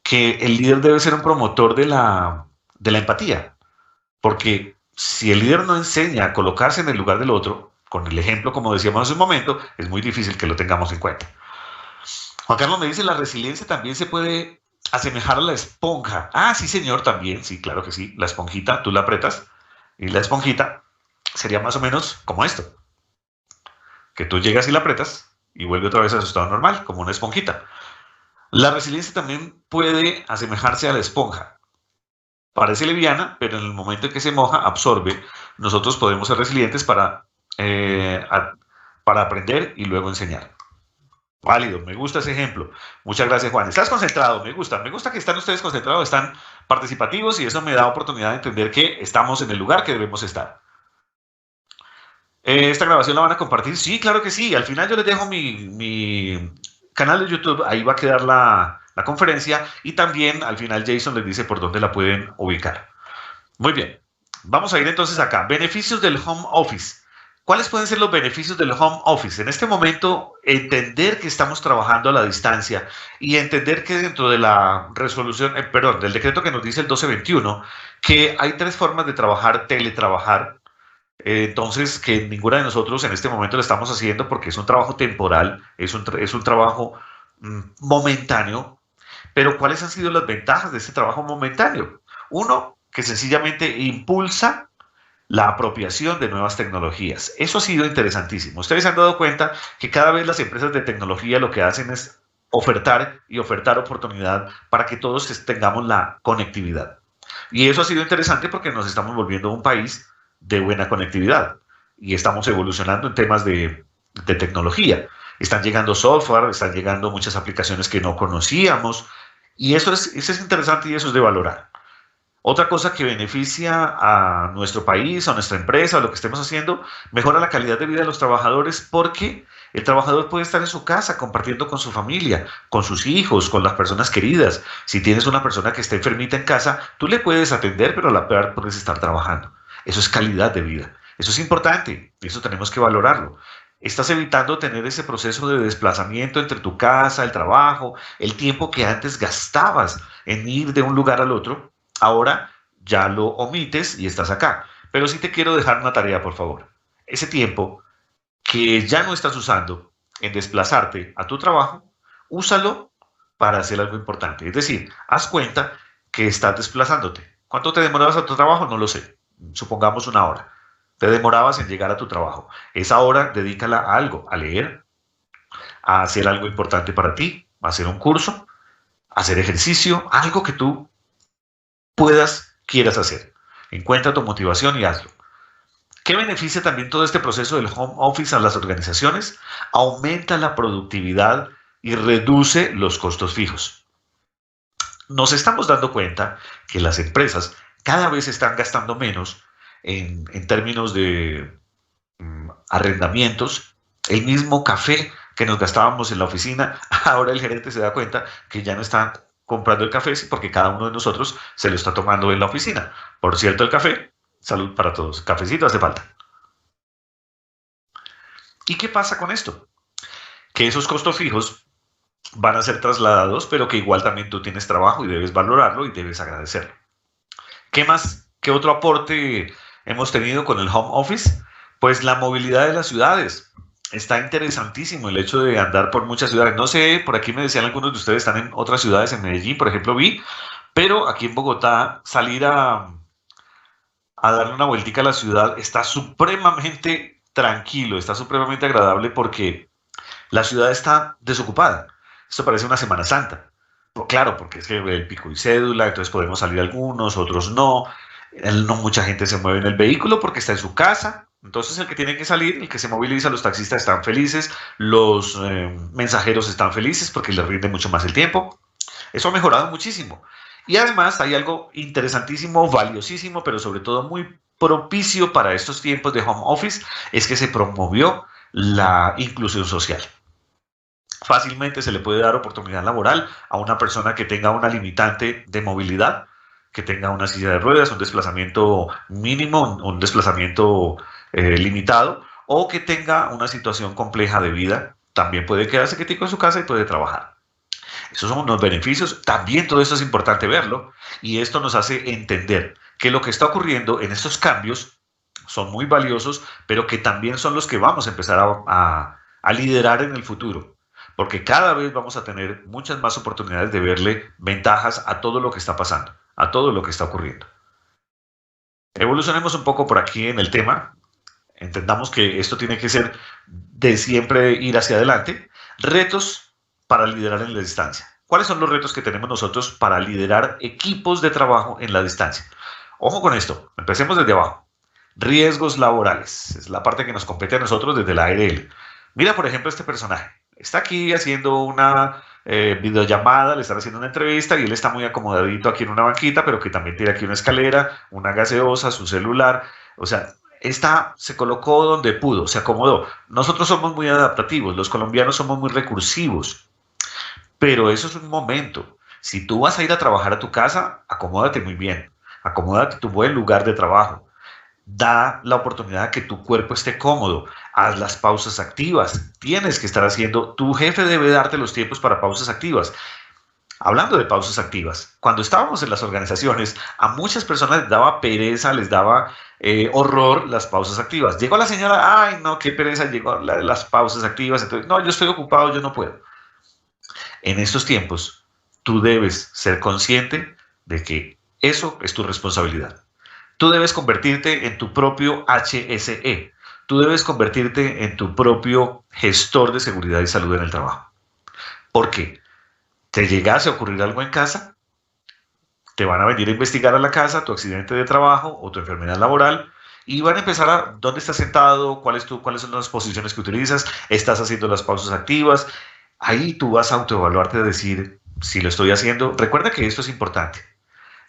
que el líder debe ser un promotor de la empatía. Porque si el líder no enseña a colocarse en el lugar del otro, con el ejemplo, como decíamos hace un momento, es muy difícil que lo tengamos en cuenta. Juan Carlos me dice, la resiliencia también se puede asemejar a la esponja. Ah, sí, señor, también, sí, claro que sí. La esponjita, tú la apretas y la esponjita sería más o menos como esto, que tú llegas y la apretas y vuelve otra vez a su estado normal, como una esponjita. La resiliencia también puede asemejarse a la esponja. Parece liviana, pero en el momento en que se moja, absorbe. Nosotros podemos ser resilientes eh, a- para aprender y luego enseñar. Válido, me gusta ese ejemplo. Muchas gracias, Juan. Estás concentrado, me gusta que están ustedes concentrados, están participativos y eso me da oportunidad de entender que estamos en el lugar que debemos estar. ¿Esta grabación la van a compartir? Sí, claro que sí. Al final yo les dejo mi canal de YouTube, ahí va a quedar la conferencia y también al final Jason les dice por dónde la pueden ubicar. Muy bien, vamos a ir entonces acá. Beneficios del home office. ¿Cuáles pueden ser los beneficios del home office? En este momento, entender que estamos trabajando a la distancia y entender que dentro de la resolución, perdón, del decreto que nos dice el 1221, que hay tres formas de trabajar, teletrabajar. Entonces, que ninguna de nosotros en este momento lo estamos haciendo porque es un trabajo temporal, es un trabajo momentáneo. Pero ¿cuáles han sido las ventajas de este trabajo momentáneo? Uno, que sencillamente impulsa la apropiación de nuevas tecnologías. Eso ha sido interesantísimo. Ustedes se han dado cuenta que cada vez las empresas de tecnología lo que hacen es ofertar y ofertar oportunidad para que todos tengamos la conectividad. Y eso ha sido interesante porque nos estamos volviendo un país de buena conectividad y estamos evolucionando en temas de tecnología. Están llegando software, están llegando muchas aplicaciones que no conocíamos y eso es interesante y eso es de valorar. Otra cosa que beneficia a nuestro país, a nuestra empresa, a lo que estemos haciendo, mejora la calidad de vida de los trabajadores porque el trabajador puede estar en su casa compartiendo con su familia, con sus hijos, con las personas queridas. Si tienes una persona que está enfermita en casa, tú le puedes atender, pero a la par puedes estar trabajando. Eso es calidad de vida. Eso es importante. Eso tenemos que valorarlo. Estás evitando tener ese proceso de desplazamiento entre tu casa, el trabajo, el tiempo que antes gastabas en ir de un lugar al otro. Ahora ya lo omites y estás acá. Pero sí te quiero dejar una tarea, por favor. Ese tiempo que ya no estás usando en desplazarte a tu trabajo, úsalo para hacer algo importante. Es decir, haz cuenta que estás desplazándote. ¿Cuánto te demorabas a tu trabajo? No lo sé. Supongamos una hora. Te demorabas en llegar a tu trabajo. Esa hora dedícala a algo, a leer, a hacer algo importante para ti, a hacer un curso, a hacer ejercicio, algo que tú quieras hacer. Encuentra tu motivación y hazlo. ¿Qué beneficia también todo este proceso del home office a las organizaciones? Aumenta la productividad y reduce los costos fijos. Nos estamos dando cuenta que las empresas cada vez están gastando menos en términos de arrendamientos. El mismo café que nos gastábamos en la oficina, ahora el gerente se da cuenta que ya no está comprando el café porque cada uno de nosotros se lo está tomando en la oficina. Por cierto, el café, salud para todos. Cafecito hace falta. ¿Y qué pasa con esto? Que esos costos fijos van a ser trasladados, pero que igual también tú tienes trabajo y debes valorarlo y debes agradecerlo. ¿Qué más? ¿Qué otro aporte hemos tenido con el home office? Pues la movilidad de las ciudades. Está interesantísimo el hecho de andar por muchas ciudades. No sé, por aquí me decían algunos de ustedes están en otras ciudades, en Medellín, por ejemplo, vi, pero aquí en Bogotá salir a darle una vueltica a la ciudad está supremamente tranquilo, está supremamente agradable porque la ciudad está desocupada. Esto parece una Semana Santa. Claro, porque es que el pico y cédula, entonces podemos salir algunos, otros no. No mucha gente se mueve en el vehículo porque está en su casa. Entonces el que tiene que salir, el que se moviliza, los taxistas están felices, los mensajeros están felices porque les rinde mucho más el tiempo. Eso ha mejorado muchísimo. Y además hay algo interesantísimo, valiosísimo, pero sobre todo muy propicio para estos tiempos de home office, es que se promovió la inclusión social. Fácilmente se le puede dar oportunidad laboral a una persona que tenga una limitante de movilidad, que tenga una silla de ruedas, un desplazamiento mínimo, un desplazamiento limitado, o que tenga una situación compleja de vida. También puede quedarse quietico en su casa y puede trabajar. Esos son unos beneficios. También todo esto es importante verlo y esto nos hace entender que lo que está ocurriendo en estos cambios son muy valiosos, pero que también son los que vamos a empezar a liderar en el futuro. Porque cada vez vamos a tener muchas más oportunidades de verle ventajas a todo lo que está pasando, a todo lo que está ocurriendo. Evolucionemos un poco por aquí en el tema. Entendamos que esto tiene que ser de siempre ir hacia adelante. Retos para liderar en la distancia. ¿Cuáles son los retos que tenemos nosotros para liderar equipos de trabajo en la distancia? Ojo con esto, empecemos desde abajo. Riesgos laborales, es la parte que nos compete a nosotros desde la ARL. Mira, por ejemplo, este personaje. Está aquí haciendo una videollamada, le están haciendo una entrevista y él está muy acomodadito aquí en una banquita, pero que también tiene aquí una escalera, una gaseosa, su celular. O sea, se colocó donde pudo, se acomodó. Nosotros somos muy adaptativos, los colombianos somos muy recursivos, pero eso es un momento. Si tú vas a ir a trabajar a tu casa, acomódate muy bien, acomódate tu buen lugar de trabajo. Da la oportunidad de que tu cuerpo esté cómodo, haz las pausas activas, tienes que estar haciendo, tu jefe debe darte los tiempos para pausas activas. Hablando de pausas activas, cuando estábamos en las organizaciones, a muchas personas les daba pereza, les daba horror las pausas activas. Llegó la señora, ay no, qué pereza, llegó las pausas activas, entonces, no, yo estoy ocupado, yo no puedo. En estos tiempos, tú debes ser consciente de que eso es tu responsabilidad. Tú debes convertirte en tu propio HSE. Tú debes convertirte en tu propio gestor de seguridad y salud en el trabajo. ¿Por qué? Te llegase a ocurrir algo en casa, te van a venir a investigar a la casa tu accidente de trabajo o tu enfermedad laboral y van a empezar a dónde estás sentado, cuáles son las posiciones que utilizas, estás haciendo las pausas activas. Ahí tú vas a autoevaluarte y decir si lo estoy haciendo. Recuerda que esto es importante.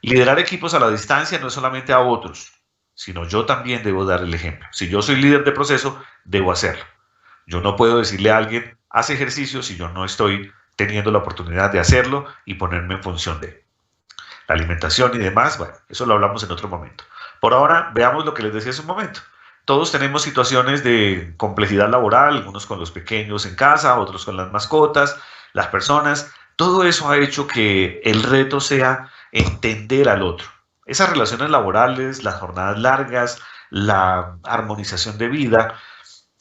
Liderar equipos a la distancia no es solamente a otros, sino yo también debo dar el ejemplo. Si yo soy líder de proceso, debo hacerlo. Yo no puedo decirle a alguien, haz ejercicio si yo no estoy teniendo la oportunidad de hacerlo y ponerme en función de la alimentación y demás. Bueno, eso lo hablamos en otro momento. Por ahora, veamos lo que les decía hace un momento. Todos tenemos situaciones de complejidad laboral, algunos con los pequeños en casa, otros con las mascotas, las personas. Todo eso ha hecho que el reto sea entender al otro. Esas relaciones laborales, las jornadas largas, la armonización de vida,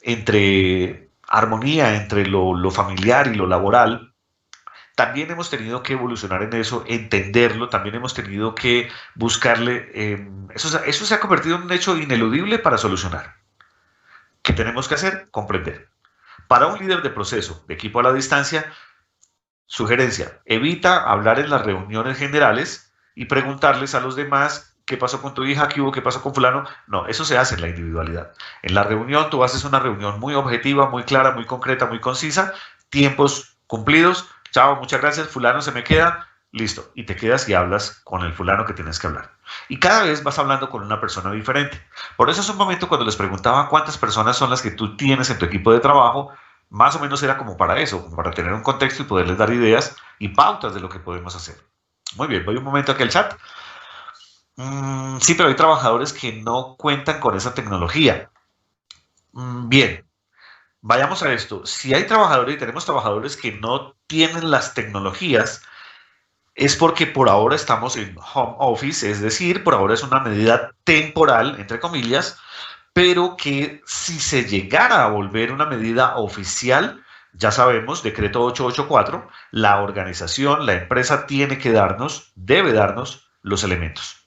entre armonía entre lo familiar y lo laboral, también hemos tenido que evolucionar en eso, entenderlo, también hemos tenido que buscarle, eso se ha convertido en un hecho ineludible para solucionar. ¿Qué tenemos que hacer? Comprender. Para un líder de proceso, de equipo a la distancia, sugerencia, evita hablar en las reuniones generales y preguntarles a los demás qué pasó con tu hija, qué hubo, qué pasó con fulano. No, eso se hace en la individualidad. En la reunión tú haces una reunión muy objetiva, muy clara, muy concreta, muy concisa, tiempos cumplidos, chao, muchas gracias, fulano se me queda, listo. Y te quedas y hablas con el fulano que tienes que hablar. Y cada vez vas hablando con una persona diferente. Por eso es un momento cuando les preguntaba cuántas personas son las que tú tienes en tu equipo de trabajo, más o menos era como para eso, como para tener un contexto y poderles dar ideas y pautas de lo que podemos hacer. Muy bien, voy un momento aquí al chat. Sí, pero hay trabajadores que no cuentan con esa tecnología. Bien, vayamos a esto. Si hay trabajadores y tenemos trabajadores que no tienen las tecnologías, es porque por ahora estamos en home office, es decir, por ahora es una medida temporal, entre comillas, pero que si se llegara a volver una medida oficial, ya sabemos, decreto 884, la organización, la empresa tiene que darnos, debe darnos los elementos.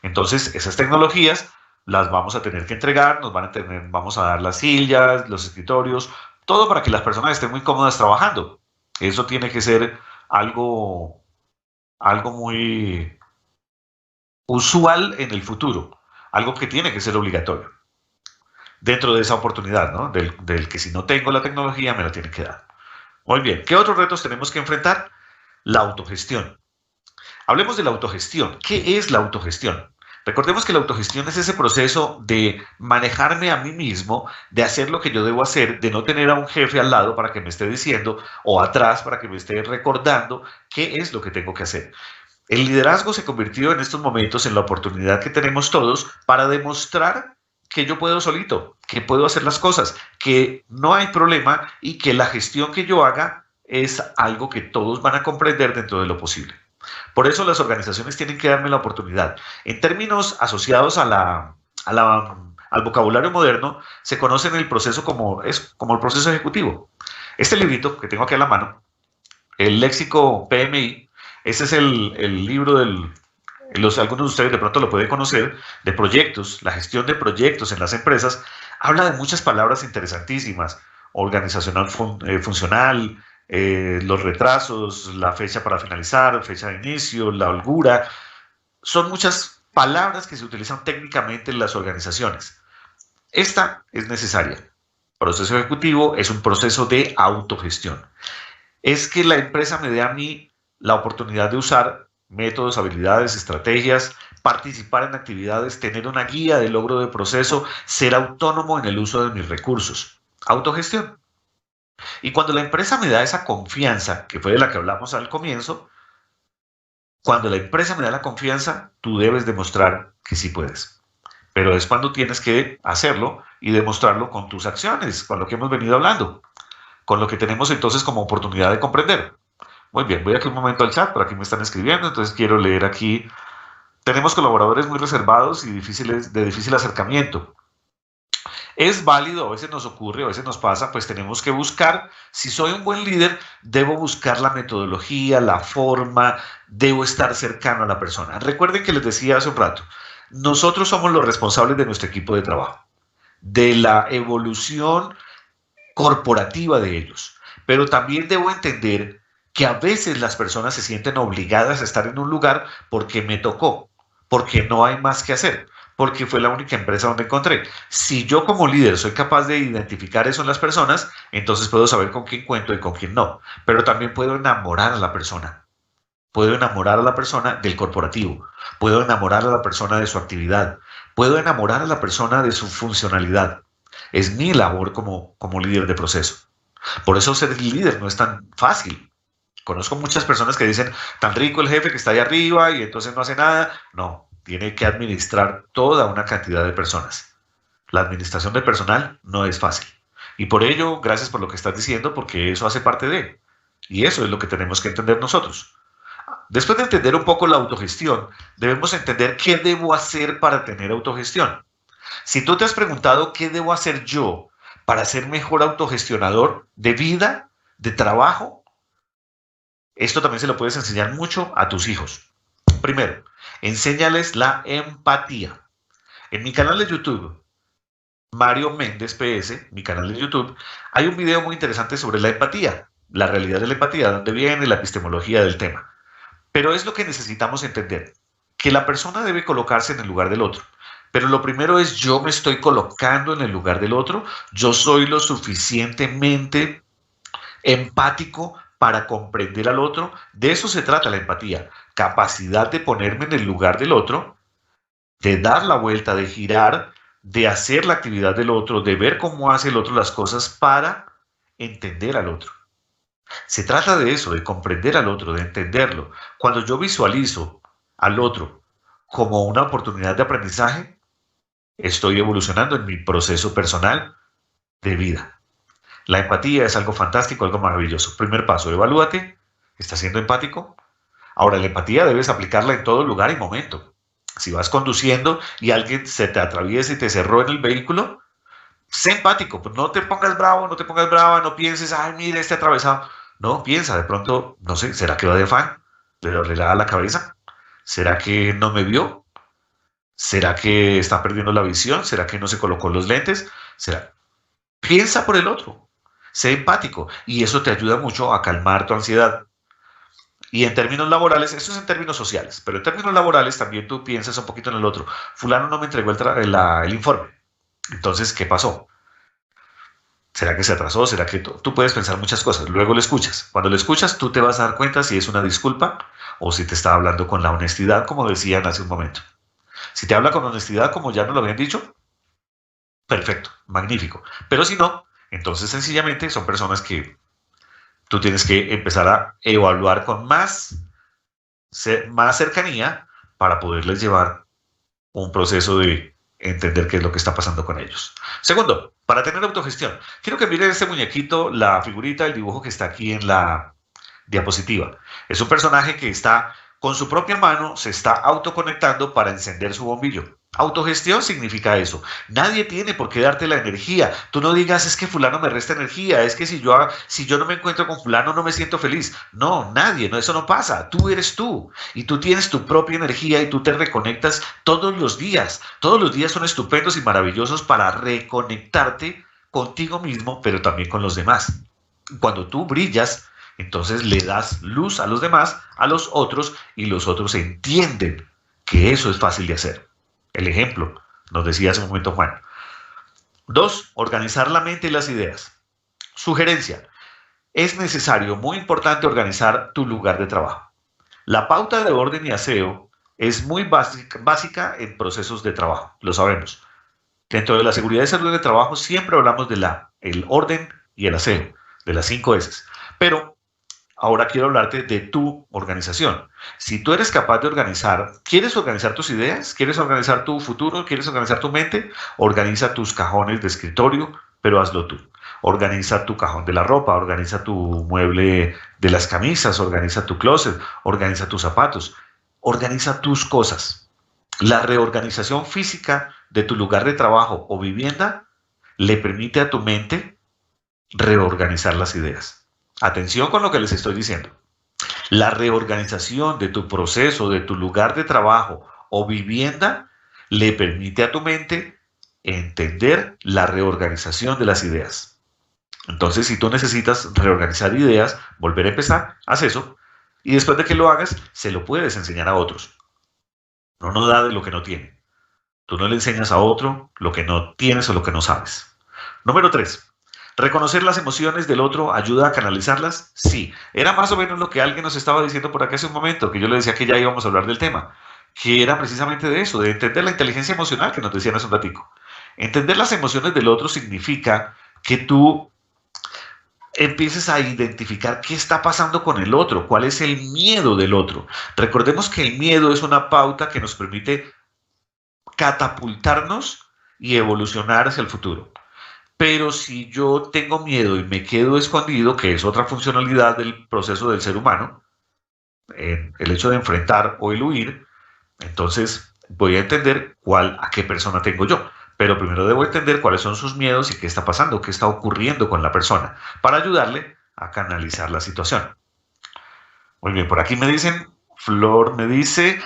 Entonces, esas tecnologías las vamos a tener que entregar, nos van a tener, vamos a dar las sillas, los escritorios, todo para que las personas estén muy cómodas trabajando. Eso tiene que ser algo, algo muy usual en el futuro, algo que tiene que ser obligatorio dentro de esa oportunidad, ¿no? Del que si no tengo la tecnología me la tienen que dar. Muy bien, ¿qué otros retos tenemos que enfrentar? La autogestión. Hablemos de la autogestión. ¿Qué es la autogestión? Recordemos que la autogestión es ese proceso de manejarme a mí mismo, de hacer lo que yo debo hacer, de no tener a un jefe al lado para que me esté diciendo o atrás para que me esté recordando qué es lo que tengo que hacer. El liderazgo se convirtió en estos momentos en la oportunidad que tenemos todos para demostrar que yo puedo solito, que puedo hacer las cosas, que no hay problema y que la gestión que yo haga es algo que todos van a comprender dentro de lo posible. Por eso las organizaciones tienen que darme la oportunidad. En términos asociados al vocabulario moderno, se conoce en el proceso como el proceso ejecutivo. Este librito que tengo aquí a la mano, el léxico PMI, ese es el libro algunos de ustedes de pronto lo pueden conocer, de proyectos, la gestión de proyectos en las empresas, habla de muchas palabras interesantísimas, organizacional funcional, los retrasos, la fecha para finalizar, fecha de inicio, la holgura, son muchas palabras que se utilizan técnicamente en las organizaciones. Esta es necesaria. Proceso ejecutivo es un proceso de autogestión. Es que la empresa me dé a mí la oportunidad de usar métodos, habilidades, estrategias, participar en actividades, tener una guía de logro de proceso, ser autónomo en el uso de mis recursos. Autogestión. Y cuando la empresa me da esa confianza, que fue de la que hablamos al comienzo, cuando la empresa me da la confianza, tú debes demostrar que sí puedes. Pero es cuando tienes que hacerlo y demostrarlo con tus acciones, con lo que hemos venido hablando, con lo que tenemos entonces como oportunidad de comprender. Muy bien, voy aquí un momento al chat, por aquí me están escribiendo, entonces quiero leer aquí. Tenemos colaboradores muy reservados y de difícil acercamiento. Es válido, a veces nos ocurre, a veces nos pasa, pues tenemos que buscar, si soy un buen líder, debo buscar la metodología, la forma, debo estar cercano a la persona. Recuerden que les decía hace un rato, nosotros somos los responsables de nuestro equipo de trabajo, de la evolución corporativa de ellos, pero también debo entender que a veces las personas se sienten obligadas a estar en un lugar porque me tocó, porque no hay más que hacer, porque fue la única empresa donde encontré. Si yo como líder soy capaz de identificar eso en las personas, entonces puedo saber con quién cuento y con quién no, pero también puedo enamorar a la persona. Puedo enamorar a la persona del corporativo, puedo enamorar a la persona de su actividad, puedo enamorar a la persona de su funcionalidad. Es mi labor como líder de proceso. Por eso ser líder no es tan fácil. Conozco muchas personas que dicen, tan rico el jefe que está ahí arriba y entonces no hace nada. No, tiene que administrar toda una cantidad de personas. La administración del personal no es fácil. Y por ello, gracias por lo que estás diciendo, porque eso hace parte de. Y eso es lo que tenemos que entender nosotros. Después de entender un poco la autogestión, debemos entender qué debo hacer para tener autogestión. Si tú te has preguntado qué debo hacer yo para ser mejor autogestionador de vida, de trabajo, esto también se lo puedes enseñar mucho a tus hijos. Primero, enséñales la empatía. En mi canal de YouTube Mario Méndez PS, mi canal de YouTube, hay un video muy interesante sobre la empatía, la realidad de la empatía, de dónde viene la epistemología del tema. Pero es lo que necesitamos entender, que la persona debe colocarse en el lugar del otro. Pero lo primero es yo me estoy colocando en el lugar del otro, yo soy lo suficientemente empático para comprender al otro. De eso se trata la empatía, capacidad de ponerme en el lugar del otro, de dar la vuelta, de girar, de hacer la actividad del otro, de ver cómo hace el otro las cosas para entender al otro. Se trata de eso, de comprender al otro, de entenderlo. Cuando yo visualizo al otro como una oportunidad de aprendizaje, estoy evolucionando en mi proceso personal de vida. La empatía es algo fantástico, algo maravilloso. Primer paso, evalúate, ¿estás siendo empático? Ahora, la empatía debes aplicarla en todo lugar y momento. Si vas conduciendo y alguien se te atraviesa y te cerró en el vehículo, sé empático, pues no te pongas bravo, no te pongas brava, no pienses, ay, mire, este atravesado. No, piensa, de pronto, no sé, ¿será que va de afán? ¿Le da la cabeza? ¿Será que no me vio? ¿Será que está perdiendo la visión? ¿Será que no se colocó los lentes? ¿Será? Piensa por el otro, sé empático y eso te ayuda mucho a calmar tu ansiedad. Y en términos laborales, esto es en términos sociales, pero en términos laborales también tú piensas un poquito en el otro. Fulano no me entregó el informe. Entonces, ¿qué pasó? ¿Será que se atrasó? ¿Será que tú puedes pensar muchas cosas? Luego lo escuchas. Cuando lo escuchas, tú te vas a dar cuenta si es una disculpa o si te está hablando con la honestidad, como decían hace un momento. Si te habla con honestidad, como ya nos lo habían dicho, perfecto, magnífico. Pero si no, entonces sencillamente son personas que tú tienes que empezar a evaluar con más cercanía para poderles llevar un proceso de entender qué es lo que está pasando con ellos. Segundo, para tener autogestión, quiero que miren este muñequito, la figurita, el dibujo que está aquí en la diapositiva. Es un personaje que está con su propia mano, se está autoconectando para encender su bombillo. Autogestión significa eso. Nadie tiene por qué darte la energía. Tú no digas, es que fulano me resta energía, es que si yo no me encuentro con fulano no me siento feliz. No, nadie, no, eso no pasa. Tú eres tú y tú tienes tu propia energía y tú te reconectas todos los días. Todos los días son estupendos y maravillosos para reconectarte contigo mismo, pero también con los demás. Cuando tú brillas, entonces le das luz a los demás, a los otros, y los otros entienden que eso es fácil de hacer. El ejemplo, nos decía hace un momento Juan. Dos, organizar la mente y las ideas. Sugerencia, es necesario, muy importante, organizar tu lugar de trabajo. La pauta de orden y aseo es muy básica en procesos de trabajo, lo sabemos. Dentro de la seguridad y salud de trabajo siempre hablamos de el orden y el aseo, de las 5 S. Pero ahora quiero hablarte de tu organización. Si tú eres capaz de organizar, ¿quieres organizar tus ideas? ¿Quieres organizar tu futuro? ¿Quieres organizar tu mente? Organiza tus cajones de escritorio, pero hazlo tú. Organiza tu cajón de la ropa, organiza tu mueble de las camisas, organiza tu closet, organiza tus zapatos, organiza tus cosas. La reorganización física de tu lugar de trabajo o vivienda le permite a tu mente reorganizar las ideas. Atención con lo que les estoy diciendo. La reorganización de tu proceso, de tu lugar de trabajo o vivienda, le permite a tu mente entender la reorganización de las ideas. Entonces, si tú necesitas reorganizar ideas, volver a empezar, haz eso. Y después de que lo hagas, se lo puedes enseñar a otros. No da de lo que no tiene. Tú no le enseñas a otro lo que no tienes o lo que no sabes. Número 3. ¿Reconocer las emociones del otro ayuda a canalizarlas? Sí. Era más o menos lo que alguien nos estaba diciendo por acá hace un momento, que yo le decía que ya íbamos a hablar del tema, que era precisamente de eso, de entender la inteligencia emocional que nos decían hace un ratico. Entender las emociones del otro significa que tú empieces a identificar qué está pasando con el otro, cuál es el miedo del otro. Recordemos que el miedo es una pauta que nos permite catapultarnos y evolucionar hacia el futuro. Pero si yo tengo miedo y me quedo escondido, que es otra funcionalidad del proceso del ser humano, el hecho de enfrentar o el huir, entonces voy a entender a qué persona tengo yo. Pero primero debo entender cuáles son sus miedos y qué está pasando, qué está ocurriendo con la persona, para ayudarle a canalizar la situación. Muy bien, por aquí me dicen, Flor me dice,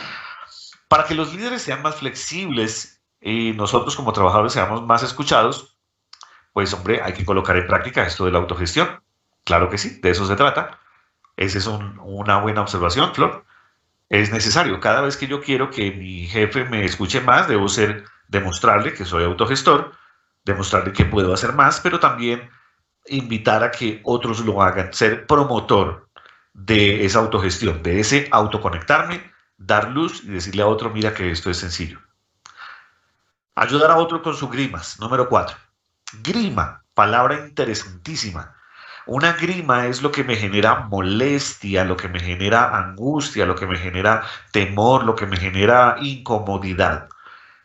para que los líderes sean más flexibles y nosotros como trabajadores seamos más escuchados, pues hombre, hay que colocar en práctica esto de la autogestión. Claro que sí, de eso se trata. Esa es una buena observación, Flor. Es necesario. Cada vez que yo quiero que mi jefe me escuche más, debo demostrarle que soy autogestor, demostrarle que puedo hacer más, pero también invitar a que otros lo hagan, ser promotor de esa autogestión, de ese autoconectarme, dar luz y decirle a otro, mira que esto es sencillo. Ayudar a otro con sus grimas. Número 4. Grima, palabra interesantísima. Una grima es lo que me genera molestia, lo que me genera angustia, lo que me genera temor, lo que me genera incomodidad.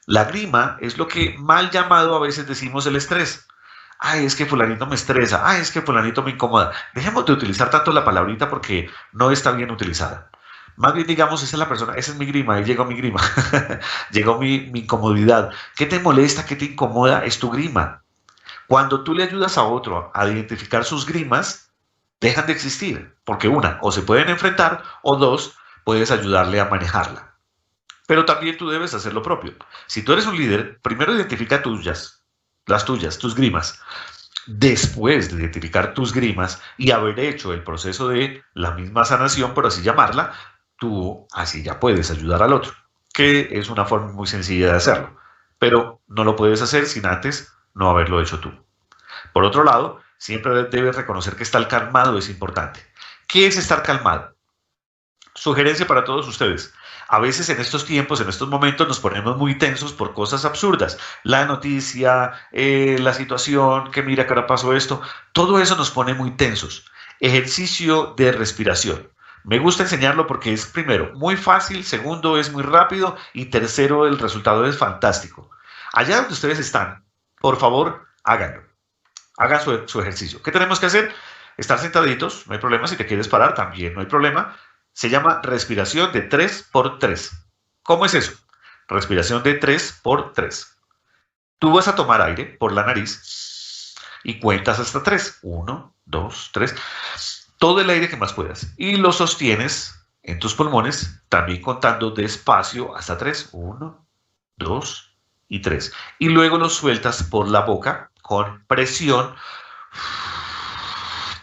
La grima es lo que mal llamado a veces decimos el estrés. Ay, es que fulanito me estresa. Ay, es que fulanito me incomoda. Dejemos de utilizar tanto la palabrita porque no está bien utilizada. Más bien digamos, esa es la persona, esa es mi grima, ahí llegó mi grima, llegó mi incomodidad. ¿Qué te molesta, qué te incomoda? Es tu grima. Cuando tú le ayudas a otro a identificar sus grimas, dejan de existir, porque una, o se pueden enfrentar, o dos, puedes ayudarle a manejarla. Pero también tú debes hacer lo propio. Si tú eres un líder, primero identifica las tuyas, tus grimas. Después de identificar tus grimas y haber hecho el proceso de la misma sanación, por así llamarla, tú así ya puedes ayudar al otro, que es una forma muy sencilla de hacerlo. Pero no lo puedes hacer sin antes no haberlo hecho tú. Por otro lado, siempre debes reconocer que estar calmado es importante. ¿Qué es estar calmado? Sugerencia para todos ustedes. A veces en estos tiempos, en estos momentos, nos ponemos muy tensos por cosas absurdas. La noticia, la situación, que mira que ahora pasó esto, todo eso nos pone muy tensos. Ejercicio de respiración. Me gusta enseñarlo porque es, primero, muy fácil, segundo, es muy rápido y tercero, el resultado es fantástico. Allá donde ustedes están, por favor, háganlo. Hagan su ejercicio. ¿Qué tenemos que hacer? Estar sentaditos, no hay problema. Si te quieres parar, también no hay problema. Se llama respiración de 3 por 3. ¿Cómo es eso? Respiración de 3 por 3. Tú vas a tomar aire por la nariz y cuentas hasta 3. 1, 2, 3. Todo el aire que más puedas. Y lo sostienes en tus pulmones, también contando despacio hasta 3. 1, 2 y 3. Y luego lo sueltas por la boca con presión,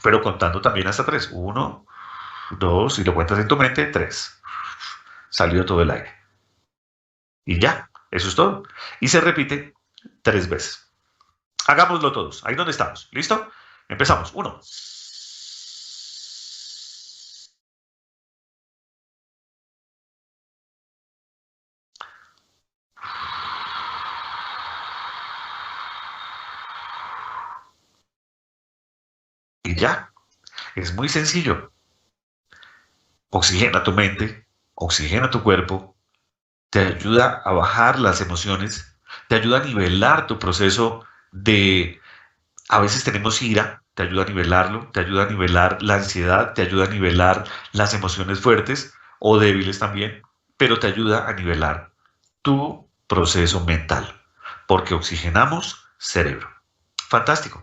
pero contando también hasta 3. 1, 2, y lo cuentas en tu mente, 3. Salió todo el aire. Y ya, eso es todo. Y se repite 3 veces. Hagámoslo todos. Ahí donde estamos. ¿Listo? Empezamos. 1. Y ya. Es muy sencillo. Oxigena tu mente, oxigena tu cuerpo, te ayuda a bajar las emociones, te ayuda a nivelar tu proceso de, a veces tenemos ira, te ayuda a nivelarlo, te ayuda a nivelar la ansiedad, te ayuda a nivelar las emociones fuertes o débiles también, pero te ayuda a nivelar tu proceso mental, porque oxigenamos cerebro. Fantástico.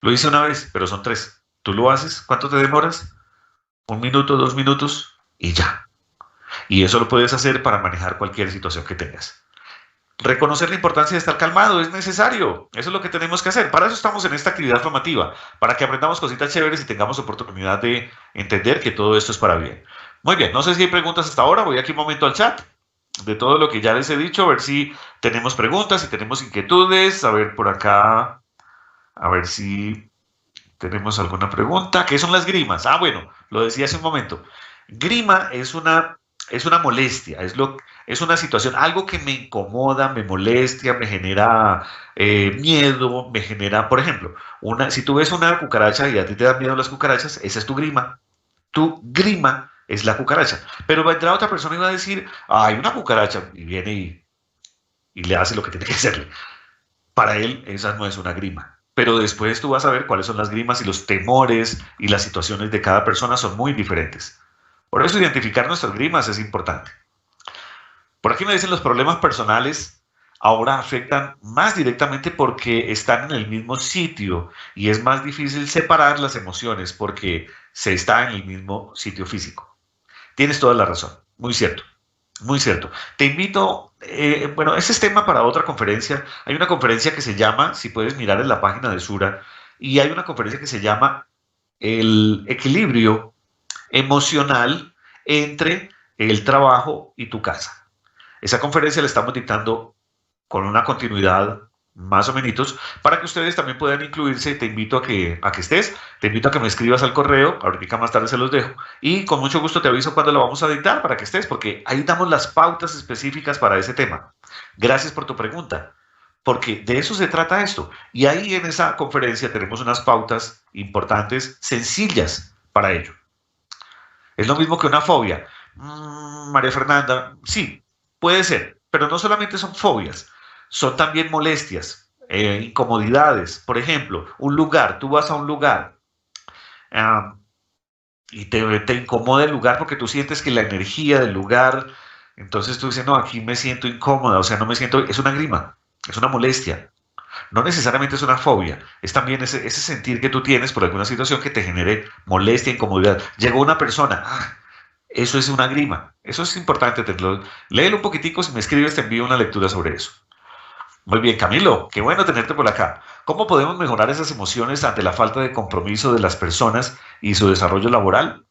Lo hice una vez, pero son 3. ¿Tú lo haces? ¿Cuánto te demoras? 1 minuto, 2 minutos y ya. Y eso lo puedes hacer para manejar cualquier situación que tengas. Reconocer la importancia de estar calmado es necesario. Eso es lo que tenemos que hacer. Para eso estamos en esta actividad formativa, para que aprendamos cositas chéveres y tengamos oportunidad de entender que todo esto es para bien. Muy bien, no sé si hay preguntas hasta ahora. Voy aquí un momento al chat de todo lo que ya les he dicho, a ver si tenemos preguntas, si tenemos inquietudes. A ver por acá, a ver si tenemos alguna pregunta. ¿Qué son las grimas? Ah, bueno, lo decía hace un momento. Grima es una molestia, es una situación, algo que me incomoda, me molestia, me genera miedo, me genera, por ejemplo, si tú ves una cucaracha y a ti te dan miedo las cucarachas, esa es tu grima. Tu grima es la cucaracha. Pero vendrá otra persona y va a decir, hay una cucaracha, y viene y le hace lo que tiene que hacerle. Para él esa no es una grima. Pero después tú vas a ver cuáles son las grimas y los temores y las situaciones de cada persona son muy diferentes. Por eso identificar nuestras grimas es importante. Por aquí me dicen los problemas personales ahora afectan más directamente porque están en el mismo sitio y es más difícil separar las emociones porque se está en el mismo sitio físico. Tienes toda la razón, muy cierto, muy cierto. Te invito bueno, ese es tema para otra conferencia. Hay una conferencia que se llama, si puedes mirar en la página de Sura, y hay una conferencia que se llama el equilibrio emocional entre el trabajo y tu casa. Esa conferencia la estamos dictando con una continuidad más o menos para que ustedes también puedan incluirse. Te invito a que estés, te invito a que me escribas al correo, ahorita más tarde se los dejo, y con mucho gusto te aviso cuando lo vamos a dictar para que estés, porque ahí damos las pautas específicas para ese tema. Gracias por tu pregunta, porque de eso se trata esto. Y ahí en esa conferencia tenemos unas pautas importantes, sencillas para ello. Es lo mismo que una fobia. María Fernanda, sí, puede ser, pero no solamente son fobias, son también molestias, incomodidades. Por ejemplo, un lugar, tú vas a un lugar ah, y te incomoda el lugar porque tú sientes que la energía del lugar, entonces tú dices, no, aquí me siento incómoda, o sea, no me siento, es una grima, es una molestia. No necesariamente es una fobia, es también ese sentir que tú tienes por alguna situación que te genere molestia, incomodidad. Llegó una persona, eso es una grima. Eso es importante tenerlo. Léelo un poquitico, si me escribes te envío una lectura sobre eso. Muy bien, Camilo, qué bueno tenerte por acá. ¿Cómo podemos mejorar esas emociones ante la falta de compromiso de las personas y su desarrollo laboral?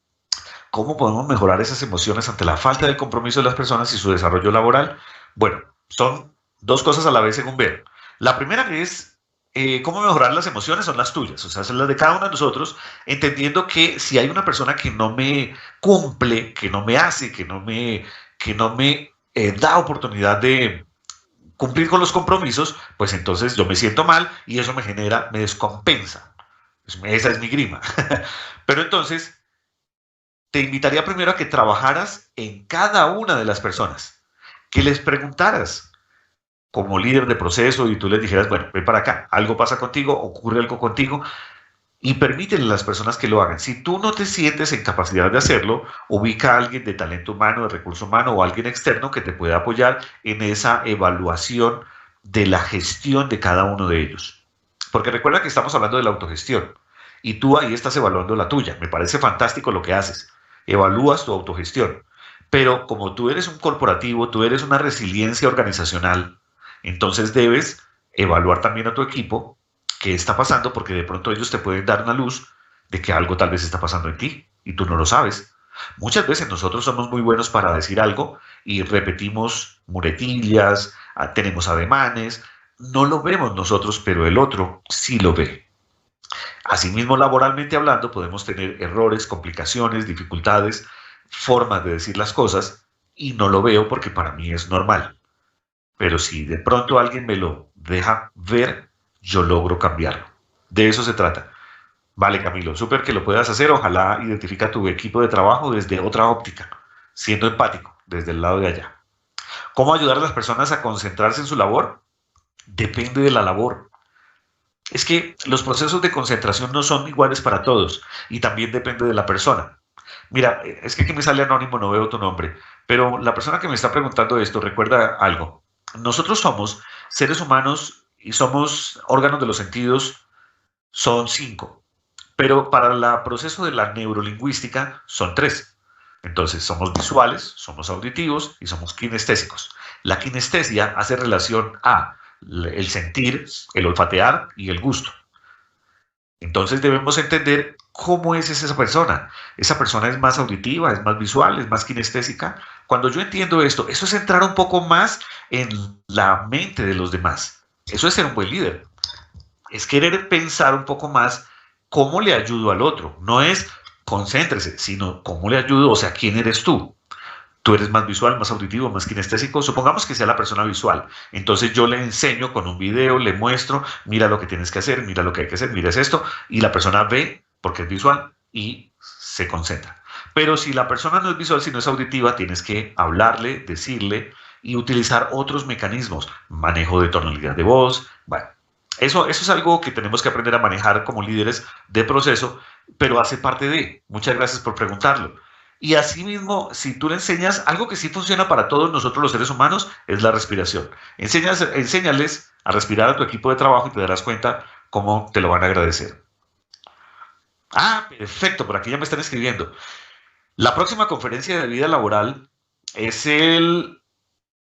¿Cómo podemos mejorar esas emociones ante la falta de compromiso de las personas y su desarrollo laboral? Bueno, son dos cosas a la vez según veo. La primera es cómo mejorar las emociones son las tuyas, o sea, son las de cada uno de nosotros, entendiendo que si hay una persona que no me cumple, que no me hace, que no me da oportunidad de cumplir con los compromisos, pues entonces yo me siento mal y eso me genera, me descompensa. Esa es mi grima. Pero entonces te invitaría primero a que trabajaras en cada una de las personas, que les preguntaras como líder de proceso y tú les dijeras, bueno, ven para acá, algo pasa contigo, ocurre algo contigo y permítele a las personas que lo hagan. Si tú no te sientes en capacidad de hacerlo, ubica a alguien de talento humano, de recurso humano o alguien externo que te pueda apoyar en esa evaluación de la gestión de cada uno de ellos. Porque recuerda que estamos hablando de la autogestión y tú ahí estás evaluando la tuya. Me parece fantástico lo que haces. Evalúas tu autogestión. Pero como tú eres un corporativo, tú eres una resiliencia organizacional, entonces debes evaluar también a tu equipo qué está pasando, porque de pronto ellos te pueden dar una luz de que algo tal vez está pasando en ti y tú no lo sabes. Muchas veces nosotros somos muy buenos para decir algo y repetimos muletillas, tenemos ademanes, no lo vemos nosotros, pero el otro sí lo ve. Asimismo, laboralmente hablando, podemos tener errores, complicaciones, dificultades, formas de decir las cosas y no lo veo porque para mí es normal. Pero si de pronto alguien me lo deja ver, yo logro cambiarlo. De eso se trata. Vale, Camilo, súper que lo puedas hacer. Ojalá identifica tu equipo de trabajo desde otra óptica, siendo empático, desde el lado de allá. ¿Cómo ayudar a las personas a concentrarse en su labor? Depende de la labor. Es que los procesos de concentración no son iguales para todos y también depende de la persona. Mira, es que aquí me sale anónimo, no veo tu nombre, pero la persona que me está preguntando esto recuerda algo. Nosotros somos seres humanos y somos órganos de los sentidos, son cinco, pero para el proceso de la neurolingüística son tres. Entonces, somos visuales, somos auditivos y somos kinestésicos. La kinestesia hace relación a el sentir, el olfatear y el gusto. Entonces debemos entender cómo es esa persona. Esa persona es más auditiva, es más visual, es más kinestésica. Cuando yo entiendo esto, eso es entrar un poco más en la mente de los demás. Eso es ser un buen líder. Es querer pensar un poco más cómo le ayudo al otro. No es concéntrese, sino cómo le ayudo, o sea, quién eres tú. Tú eres más visual, más auditivo, más kinestésico. Supongamos que sea la persona visual. Entonces yo le enseño con un video, le muestro, mira lo que tienes que hacer, mira lo que hay que hacer, mira es esto. Y la persona ve porque es visual y se concentra. Pero si la persona no es visual, sino es auditiva, tienes que hablarle, decirle y utilizar otros mecanismos. Manejo de tonalidad de voz. Bueno, eso es algo que tenemos que aprender a manejar como líderes de proceso, pero hace parte de. Muchas gracias por preguntarlo. Y asimismo, si tú le enseñas algo que sí funciona para todos nosotros los seres humanos, es la respiración. Enséñales a respirar a tu equipo de trabajo y te darás cuenta cómo te lo van a agradecer. Ah, perfecto, por aquí ya me están escribiendo. La próxima conferencia de vida laboral es el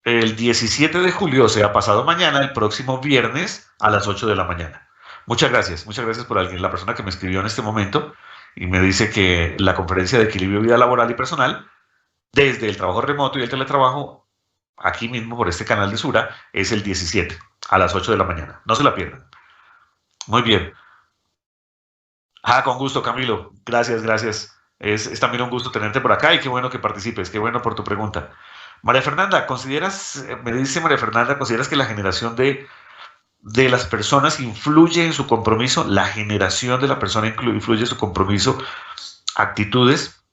El 17 de julio, o sea, pasado mañana, el próximo viernes a las 8 de la mañana. Muchas gracias por alguien, la persona que me escribió en este momento y me dice que la conferencia de equilibrio vida laboral y personal desde el trabajo remoto y el teletrabajo, aquí mismo por este canal de Sura, es el 17 a las 8 de la mañana. No se la pierdan. Muy bien. Ah, con gusto, Camilo. Gracias, gracias. Es también un gusto tenerte por acá y qué bueno que participes, qué bueno por tu pregunta. María Fernanda, me dice María Fernanda, ¿consideras que la generación de las personas influye en su compromiso? La generación de la persona influye en su compromiso, actitudes,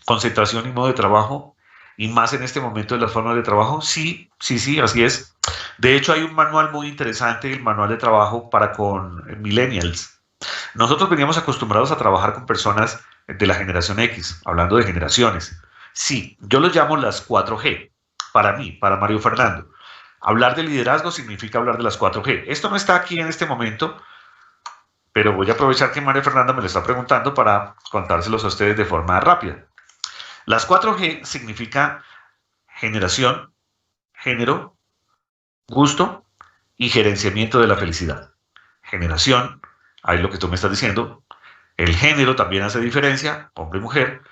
concentración y modo de trabajo, y más en este momento de las formas de trabajo. Sí, sí, sí, así es. De hecho, hay un manual muy interesante, el manual de trabajo para con millennials. Nosotros veníamos acostumbrados a trabajar con personas de la generación X, hablando de generaciones. Sí, yo lo llamo las 4G, para mí, para Mario Fernando. Hablar de liderazgo significa hablar de las 4G. Esto no está aquí en este momento, pero voy a aprovechar que María Fernanda me lo está preguntando para contárselos a ustedes de forma rápida. Las 4G significa generación, género, gusto y gerenciamiento de la felicidad. Generación, ahí lo que tú me estás diciendo, el género también hace diferencia, hombre y mujer,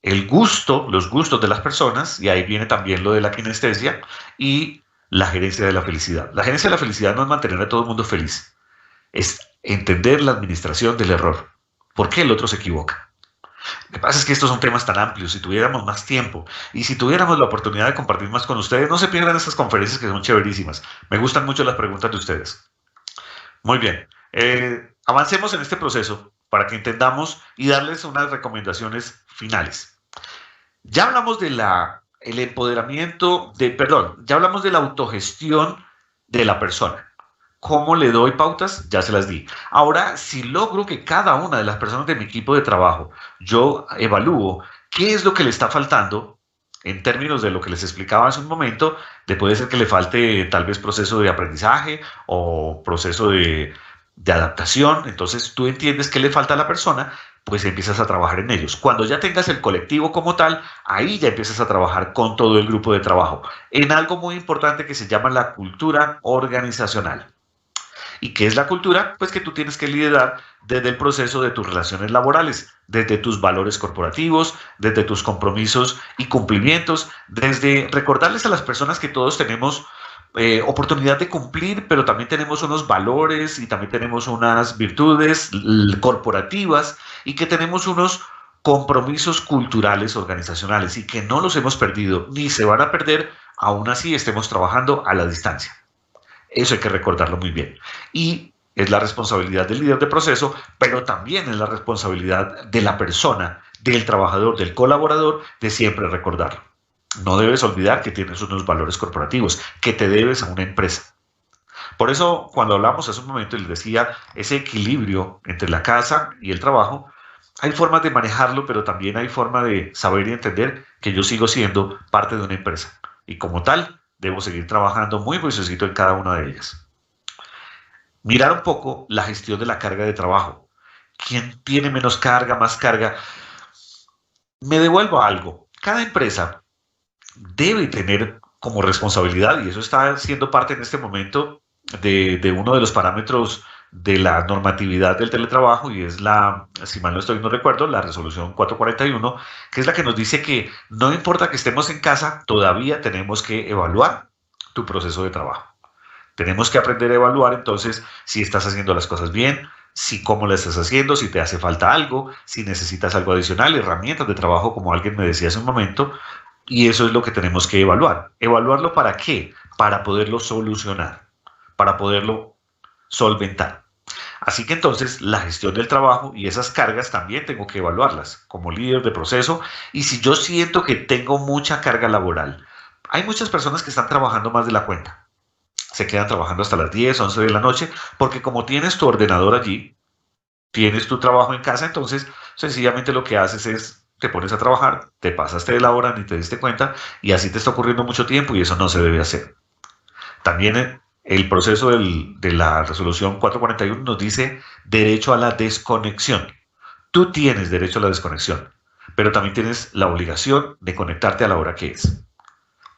el gusto, los gustos de las personas, y ahí viene también lo de la kinestesia, y la gerencia de la felicidad. La gerencia de la felicidad no es mantener a todo el mundo feliz, es entender la administración del error. ¿Por qué el otro se equivoca? Lo que pasa es que estos son temas tan amplios. Si tuviéramos más tiempo y si tuviéramos la oportunidad de compartir más con ustedes, no se pierdan estas conferencias que son chéverísimas. Me gustan mucho las preguntas de ustedes. Muy bien. Avancemos en este proceso para que entendamos y darles unas recomendaciones finales. Ya hablamos de el empoderamiento, perdón, ya hablamos de la autogestión de la persona. ¿Cómo le doy pautas? Ya se las di. Ahora, si logro que cada una de las personas de mi equipo de trabajo, yo evalúo qué es lo que le está faltando en términos de lo que les explicaba hace un momento, puede ser que le falte tal vez proceso de aprendizaje o proceso de adaptación. Entonces tú entiendes qué le falta a la persona, pues empiezas a trabajar en ellos. Cuando ya tengas el colectivo como tal, ahí ya empiezas a trabajar con todo el grupo de trabajo en algo muy importante que se llama la cultura organizacional. ¿Y qué es la cultura? Pues que tú tienes que liderar desde el proceso de tus relaciones laborales, desde tus valores corporativos, desde tus compromisos y cumplimientos, desde recordarles a las personas que todos tenemos oportunidad de cumplir, pero también tenemos unos valores y también tenemos unas virtudes corporativas y que tenemos unos compromisos culturales organizacionales y que no los hemos perdido ni se van a perder, aún así estemos trabajando a la distancia. Eso hay que recordarlo muy bien. Y es la responsabilidad del líder de proceso, pero también es la responsabilidad de la persona, del trabajador, del colaborador, de siempre recordarlo. No debes olvidar que tienes unos valores corporativos, que te debes a una empresa. Por eso, cuando hablamos hace un momento, les decía, ese equilibrio entre la casa y el trabajo, hay formas de manejarlo, pero también hay forma de saber y entender que yo sigo siendo parte de una empresa. Y como tal, debo seguir trabajando muy juiciosito en cada una de ellas. Mirar un poco la gestión de la carga de trabajo. ¿Quién tiene menos carga, más carga? Me devuelvo a algo. Cada empresa debe tener como responsabilidad, y eso está siendo parte en este momento de uno de los parámetros de la normatividad del teletrabajo, y es si mal no estoy, no recuerdo, la resolución 441, que es la que nos dice que no importa que estemos en casa, todavía tenemos que evaluar tu proceso de trabajo. Tenemos que aprender a evaluar entonces si estás haciendo las cosas bien, si cómo lo estás haciendo, si te hace falta algo, si necesitas algo adicional, herramientas de trabajo, como alguien me decía hace un momento, y eso es lo que tenemos que evaluar. ¿Evaluarlo para qué? Para poderlo solucionar, para poderlo solventar. Así que entonces la gestión del trabajo y esas cargas también tengo que evaluarlas como líder de proceso. Y si yo siento que tengo mucha carga laboral, hay muchas personas que están trabajando más de la cuenta. Se quedan trabajando hasta las 10, 11 de la noche, porque como tienes tu ordenador allí, tienes tu trabajo en casa, entonces sencillamente lo que haces es te pones a trabajar, te pasaste de la hora, ni te diste cuenta, y así te está ocurriendo mucho tiempo y eso no se debe hacer. También el proceso de la resolución 441 nos dice derecho a la desconexión. Tú tienes derecho a la desconexión, pero también tienes la obligación de conectarte a la hora que es.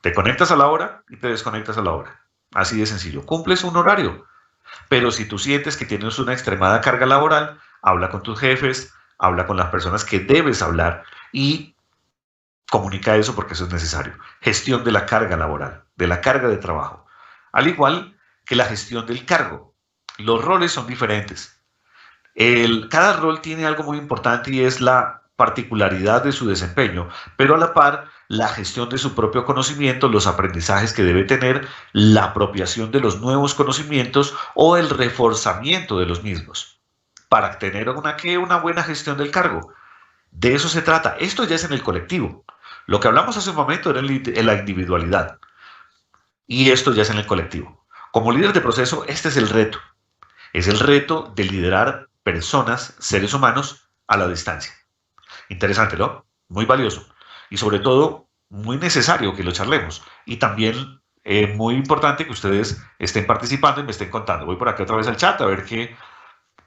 Te conectas a la hora y te desconectas a la hora. Así de sencillo. Cumples un horario. Pero si tú sientes que tienes una extremada carga laboral, habla con tus jefes, habla con las personas que debes hablar y comunica eso porque eso es necesario. Gestión de la carga laboral, de la carga de trabajo. Al igual que la gestión del cargo. Los roles son diferentes. Cada rol tiene algo muy importante y es la particularidad de su desempeño, pero a la par la gestión de su propio conocimiento, los aprendizajes que debe tener, la apropiación de los nuevos conocimientos o el reforzamiento de los mismos para tener una buena gestión del cargo. De eso se trata. Esto ya es en el colectivo. Lo que hablamos hace un momento era en la individualidad y esto ya es en el colectivo. Como líder de proceso, este es el reto. Es el reto de liderar personas, seres humanos, a la distancia. Interesante, ¿no? Muy valioso. Y sobre todo, muy necesario que lo charlemos. Y también muy importante que ustedes estén participando y me estén contando. Voy por acá otra vez al chat a ver qué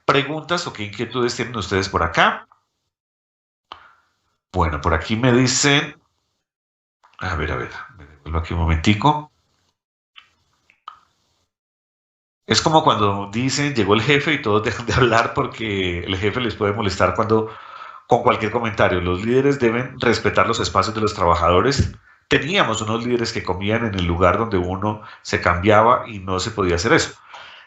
preguntas o qué inquietudes tienen ustedes por acá. Bueno, por aquí me dicen... a ver, me devuelvo aquí un momentico. Es como cuando dicen, llegó el jefe y todos dejan de hablar porque el jefe les puede molestar con cualquier comentario. Los líderes deben respetar los espacios de los trabajadores. Teníamos unos líderes que comían en el lugar donde uno se cambiaba y no se podía hacer eso.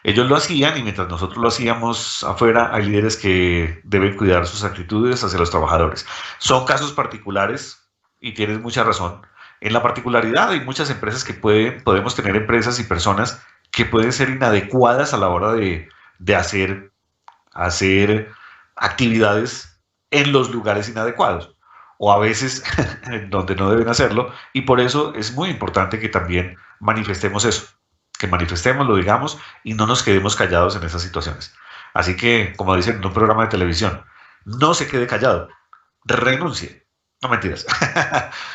Ellos lo hacían y mientras nosotros lo hacíamos afuera, hay líderes que deben cuidar sus actitudes hacia los trabajadores. Son casos particulares y tienes mucha razón. En la particularidad hay muchas empresas que podemos tener empresas y personas que pueden ser inadecuadas a la hora de hacer actividades en los lugares inadecuados o a veces en donde no deben hacerlo y por eso es muy importante que también manifestemos eso, que manifestemos, lo digamos y no nos quedemos callados en esas situaciones. Así que, como dicen en un programa de televisión, no se quede callado, renuncie. No mentiras,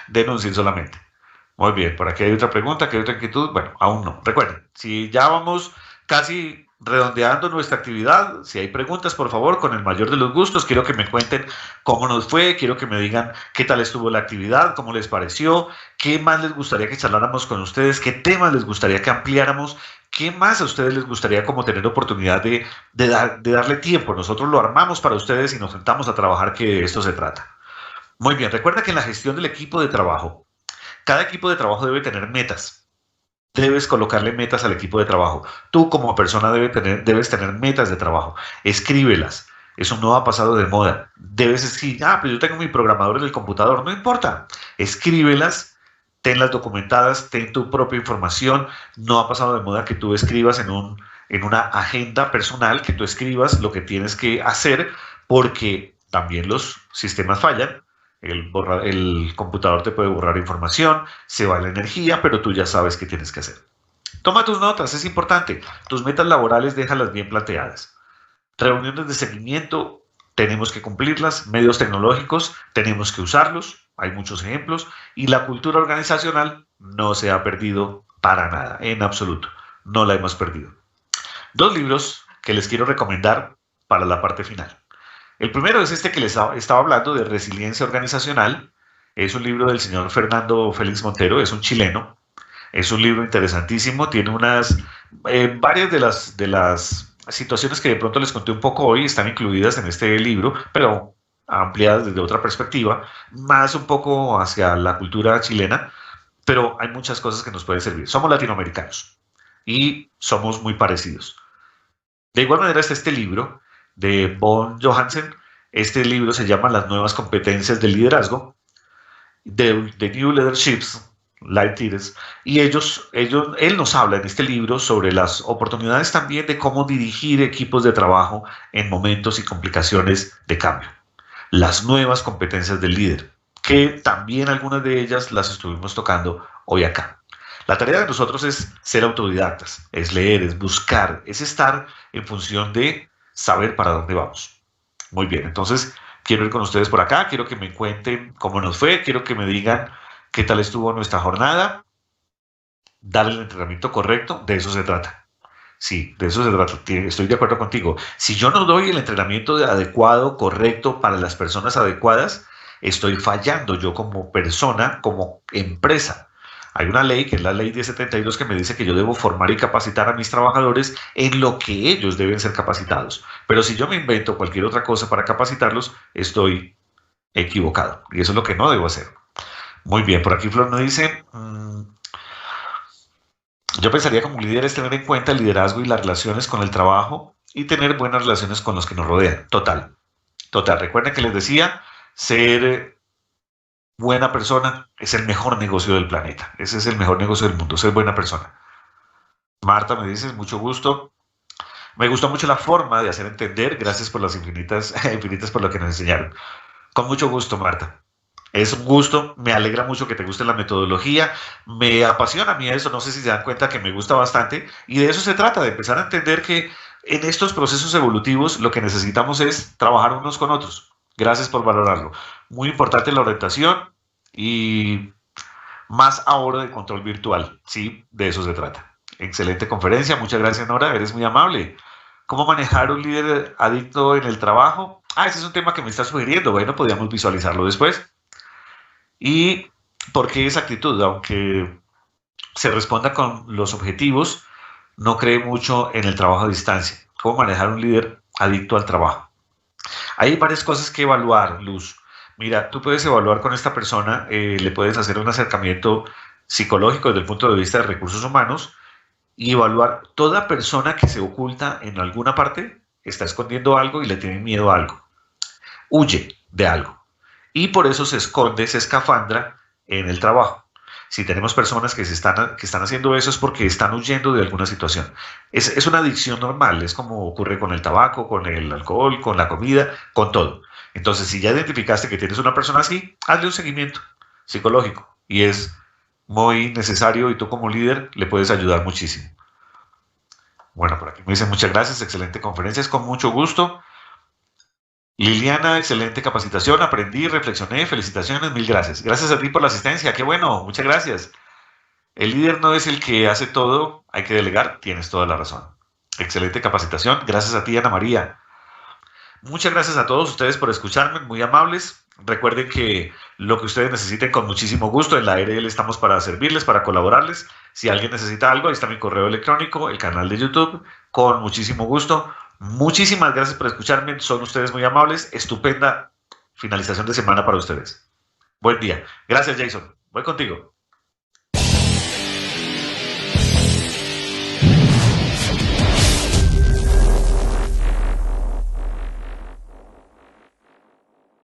denuncien solamente. Muy bien, por aquí hay otra pregunta, ¿qué hay otra inquietud? Bueno, aún no. Recuerden, si ya vamos casi redondeando nuestra actividad, si hay preguntas, por favor, con el mayor de los gustos, quiero que me cuenten cómo nos fue, quiero que me digan qué tal estuvo la actividad, cómo les pareció, qué más les gustaría que charláramos con ustedes, qué temas les gustaría que ampliáramos, qué más a ustedes les gustaría como tener oportunidad de darle tiempo. Nosotros lo armamos para ustedes y nos sentamos a trabajar, que de esto se trata. Muy bien, recuerda que en la gestión del equipo de trabajo, cada equipo de trabajo debe tener metas. Debes colocarle metas al equipo de trabajo. Tú como persona debes tener metas de trabajo. Escríbelas. Eso no ha pasado de moda. Debes decir, pero yo tengo mi programador en el computador. No importa. Escríbelas, tenlas documentadas, ten tu propia información. No ha pasado de moda que tú escribas en una agenda personal, que tú escribas lo que tienes que hacer, porque también los sistemas fallan. El computador te puede borrar información, se va la energía, pero tú ya sabes qué tienes que hacer. Toma tus notas, es importante. Tus metas laborales déjalas bien planteadas. Reuniones de seguimiento, tenemos que cumplirlas. Medios tecnológicos, tenemos que usarlos. Hay muchos ejemplos. Y la cultura organizacional no se ha perdido para nada, en absoluto. No la hemos perdido. Dos libros que les quiero recomendar para la parte final. El primero es este que les estaba hablando, de Resiliencia Organizacional. Es un libro del señor Fernando Félix Montero, es un chileno. Es un libro interesantísimo, tiene varias de las situaciones que de pronto les conté un poco hoy están incluidas en este libro, pero ampliadas desde otra perspectiva, más un poco hacia la cultura chilena, pero hay muchas cosas que nos pueden servir. Somos latinoamericanos y somos muy parecidos. De igual manera está este libro de Von Johansen. Este libro se llama Las nuevas competencias del liderazgo, de New Leaderships, Life Leaders, y él nos habla en este libro sobre las oportunidades también de cómo dirigir equipos de trabajo en momentos y complicaciones de cambio. Las nuevas competencias del líder, que también algunas de ellas las estuvimos tocando hoy acá. La tarea de nosotros es ser autodidactas, es leer, es buscar, es estar en función de saber para dónde vamos. Muy bien, entonces quiero ir con ustedes por acá, quiero que me cuenten cómo nos fue, quiero que me digan qué tal estuvo nuestra jornada, darle el entrenamiento correcto, de eso se trata. Sí, de eso se trata, estoy de acuerdo contigo. Si yo no doy el entrenamiento adecuado, correcto, para las personas adecuadas, estoy fallando yo como persona, como empresa. Hay una ley, que es la ley 1072, que me dice que yo debo formar y capacitar a mis trabajadores en lo que ellos deben ser capacitados. Pero si yo me invento cualquier otra cosa para capacitarlos, estoy equivocado. Y eso es lo que no debo hacer. Muy bien, por aquí Flor nos dice, yo pensaría como líder es tener en cuenta el liderazgo y las relaciones con el trabajo y tener buenas relaciones con los que nos rodean. Total, total. Recuerden que les decía, ser buena persona es el mejor negocio del planeta. Ese es el mejor negocio del mundo, ser buena persona. Marta me dices, mucho gusto. Me gustó mucho la forma de hacer entender. Gracias por las infinitas, infinitas por lo que nos enseñaron. Con mucho gusto, Marta. Es un gusto, me alegra mucho que te guste la metodología, me apasiona a mí eso, no sé si se dan cuenta que me gusta bastante y de eso se trata, de empezar a entender que en estos procesos evolutivos lo que necesitamos es trabajar unos con otros. Gracias por valorarlo. Muy importante la orientación y más ahora de control virtual, sí, de eso se trata. Excelente conferencia, muchas gracias Nora, eres muy amable. ¿Cómo manejar un líder adicto en el trabajo? Ah, ese es un tema que me está sugiriendo, bueno, podríamos visualizarlo después. ¿Y por qué esa actitud? Aunque se responda con los objetivos, no cree mucho en el trabajo a distancia. ¿Cómo manejar un líder adicto al trabajo? Hay varias cosas que evaluar, Luz. Mira, tú puedes evaluar con esta persona, le puedes hacer un acercamiento psicológico desde el punto de vista de recursos humanos y evaluar toda persona que se oculta en alguna parte, está escondiendo algo y le tiene miedo a algo, huye de algo y por eso se esconde, se escafandra en el trabajo. Si tenemos personas que están haciendo eso es porque están huyendo de alguna situación. Es una adicción normal, es como ocurre con el tabaco, con el alcohol, con la comida, con todo. Entonces, si ya identificaste que tienes una persona así, hazle un seguimiento psicológico y es muy necesario y tú como líder le puedes ayudar muchísimo. Bueno, por aquí me dicen muchas gracias, excelente conferencia, es con mucho gusto. Liliana, excelente capacitación, aprendí, reflexioné, felicitaciones, mil gracias. Gracias a ti por la asistencia, qué bueno, muchas gracias. El líder no es el que hace todo, hay que delegar, tienes toda la razón. Excelente capacitación, gracias a ti, Ana María. Muchas gracias a todos ustedes por escucharme, muy amables. Recuerden que lo que ustedes necesiten con muchísimo gusto, en la ARL estamos para servirles, para colaborarles. Si alguien necesita algo, ahí está mi correo electrónico, el canal de YouTube, con muchísimo gusto. Muchísimas gracias por escucharme, son ustedes muy amables. Estupenda finalización de semana para ustedes. Buen día. Gracias, Jason. Voy contigo.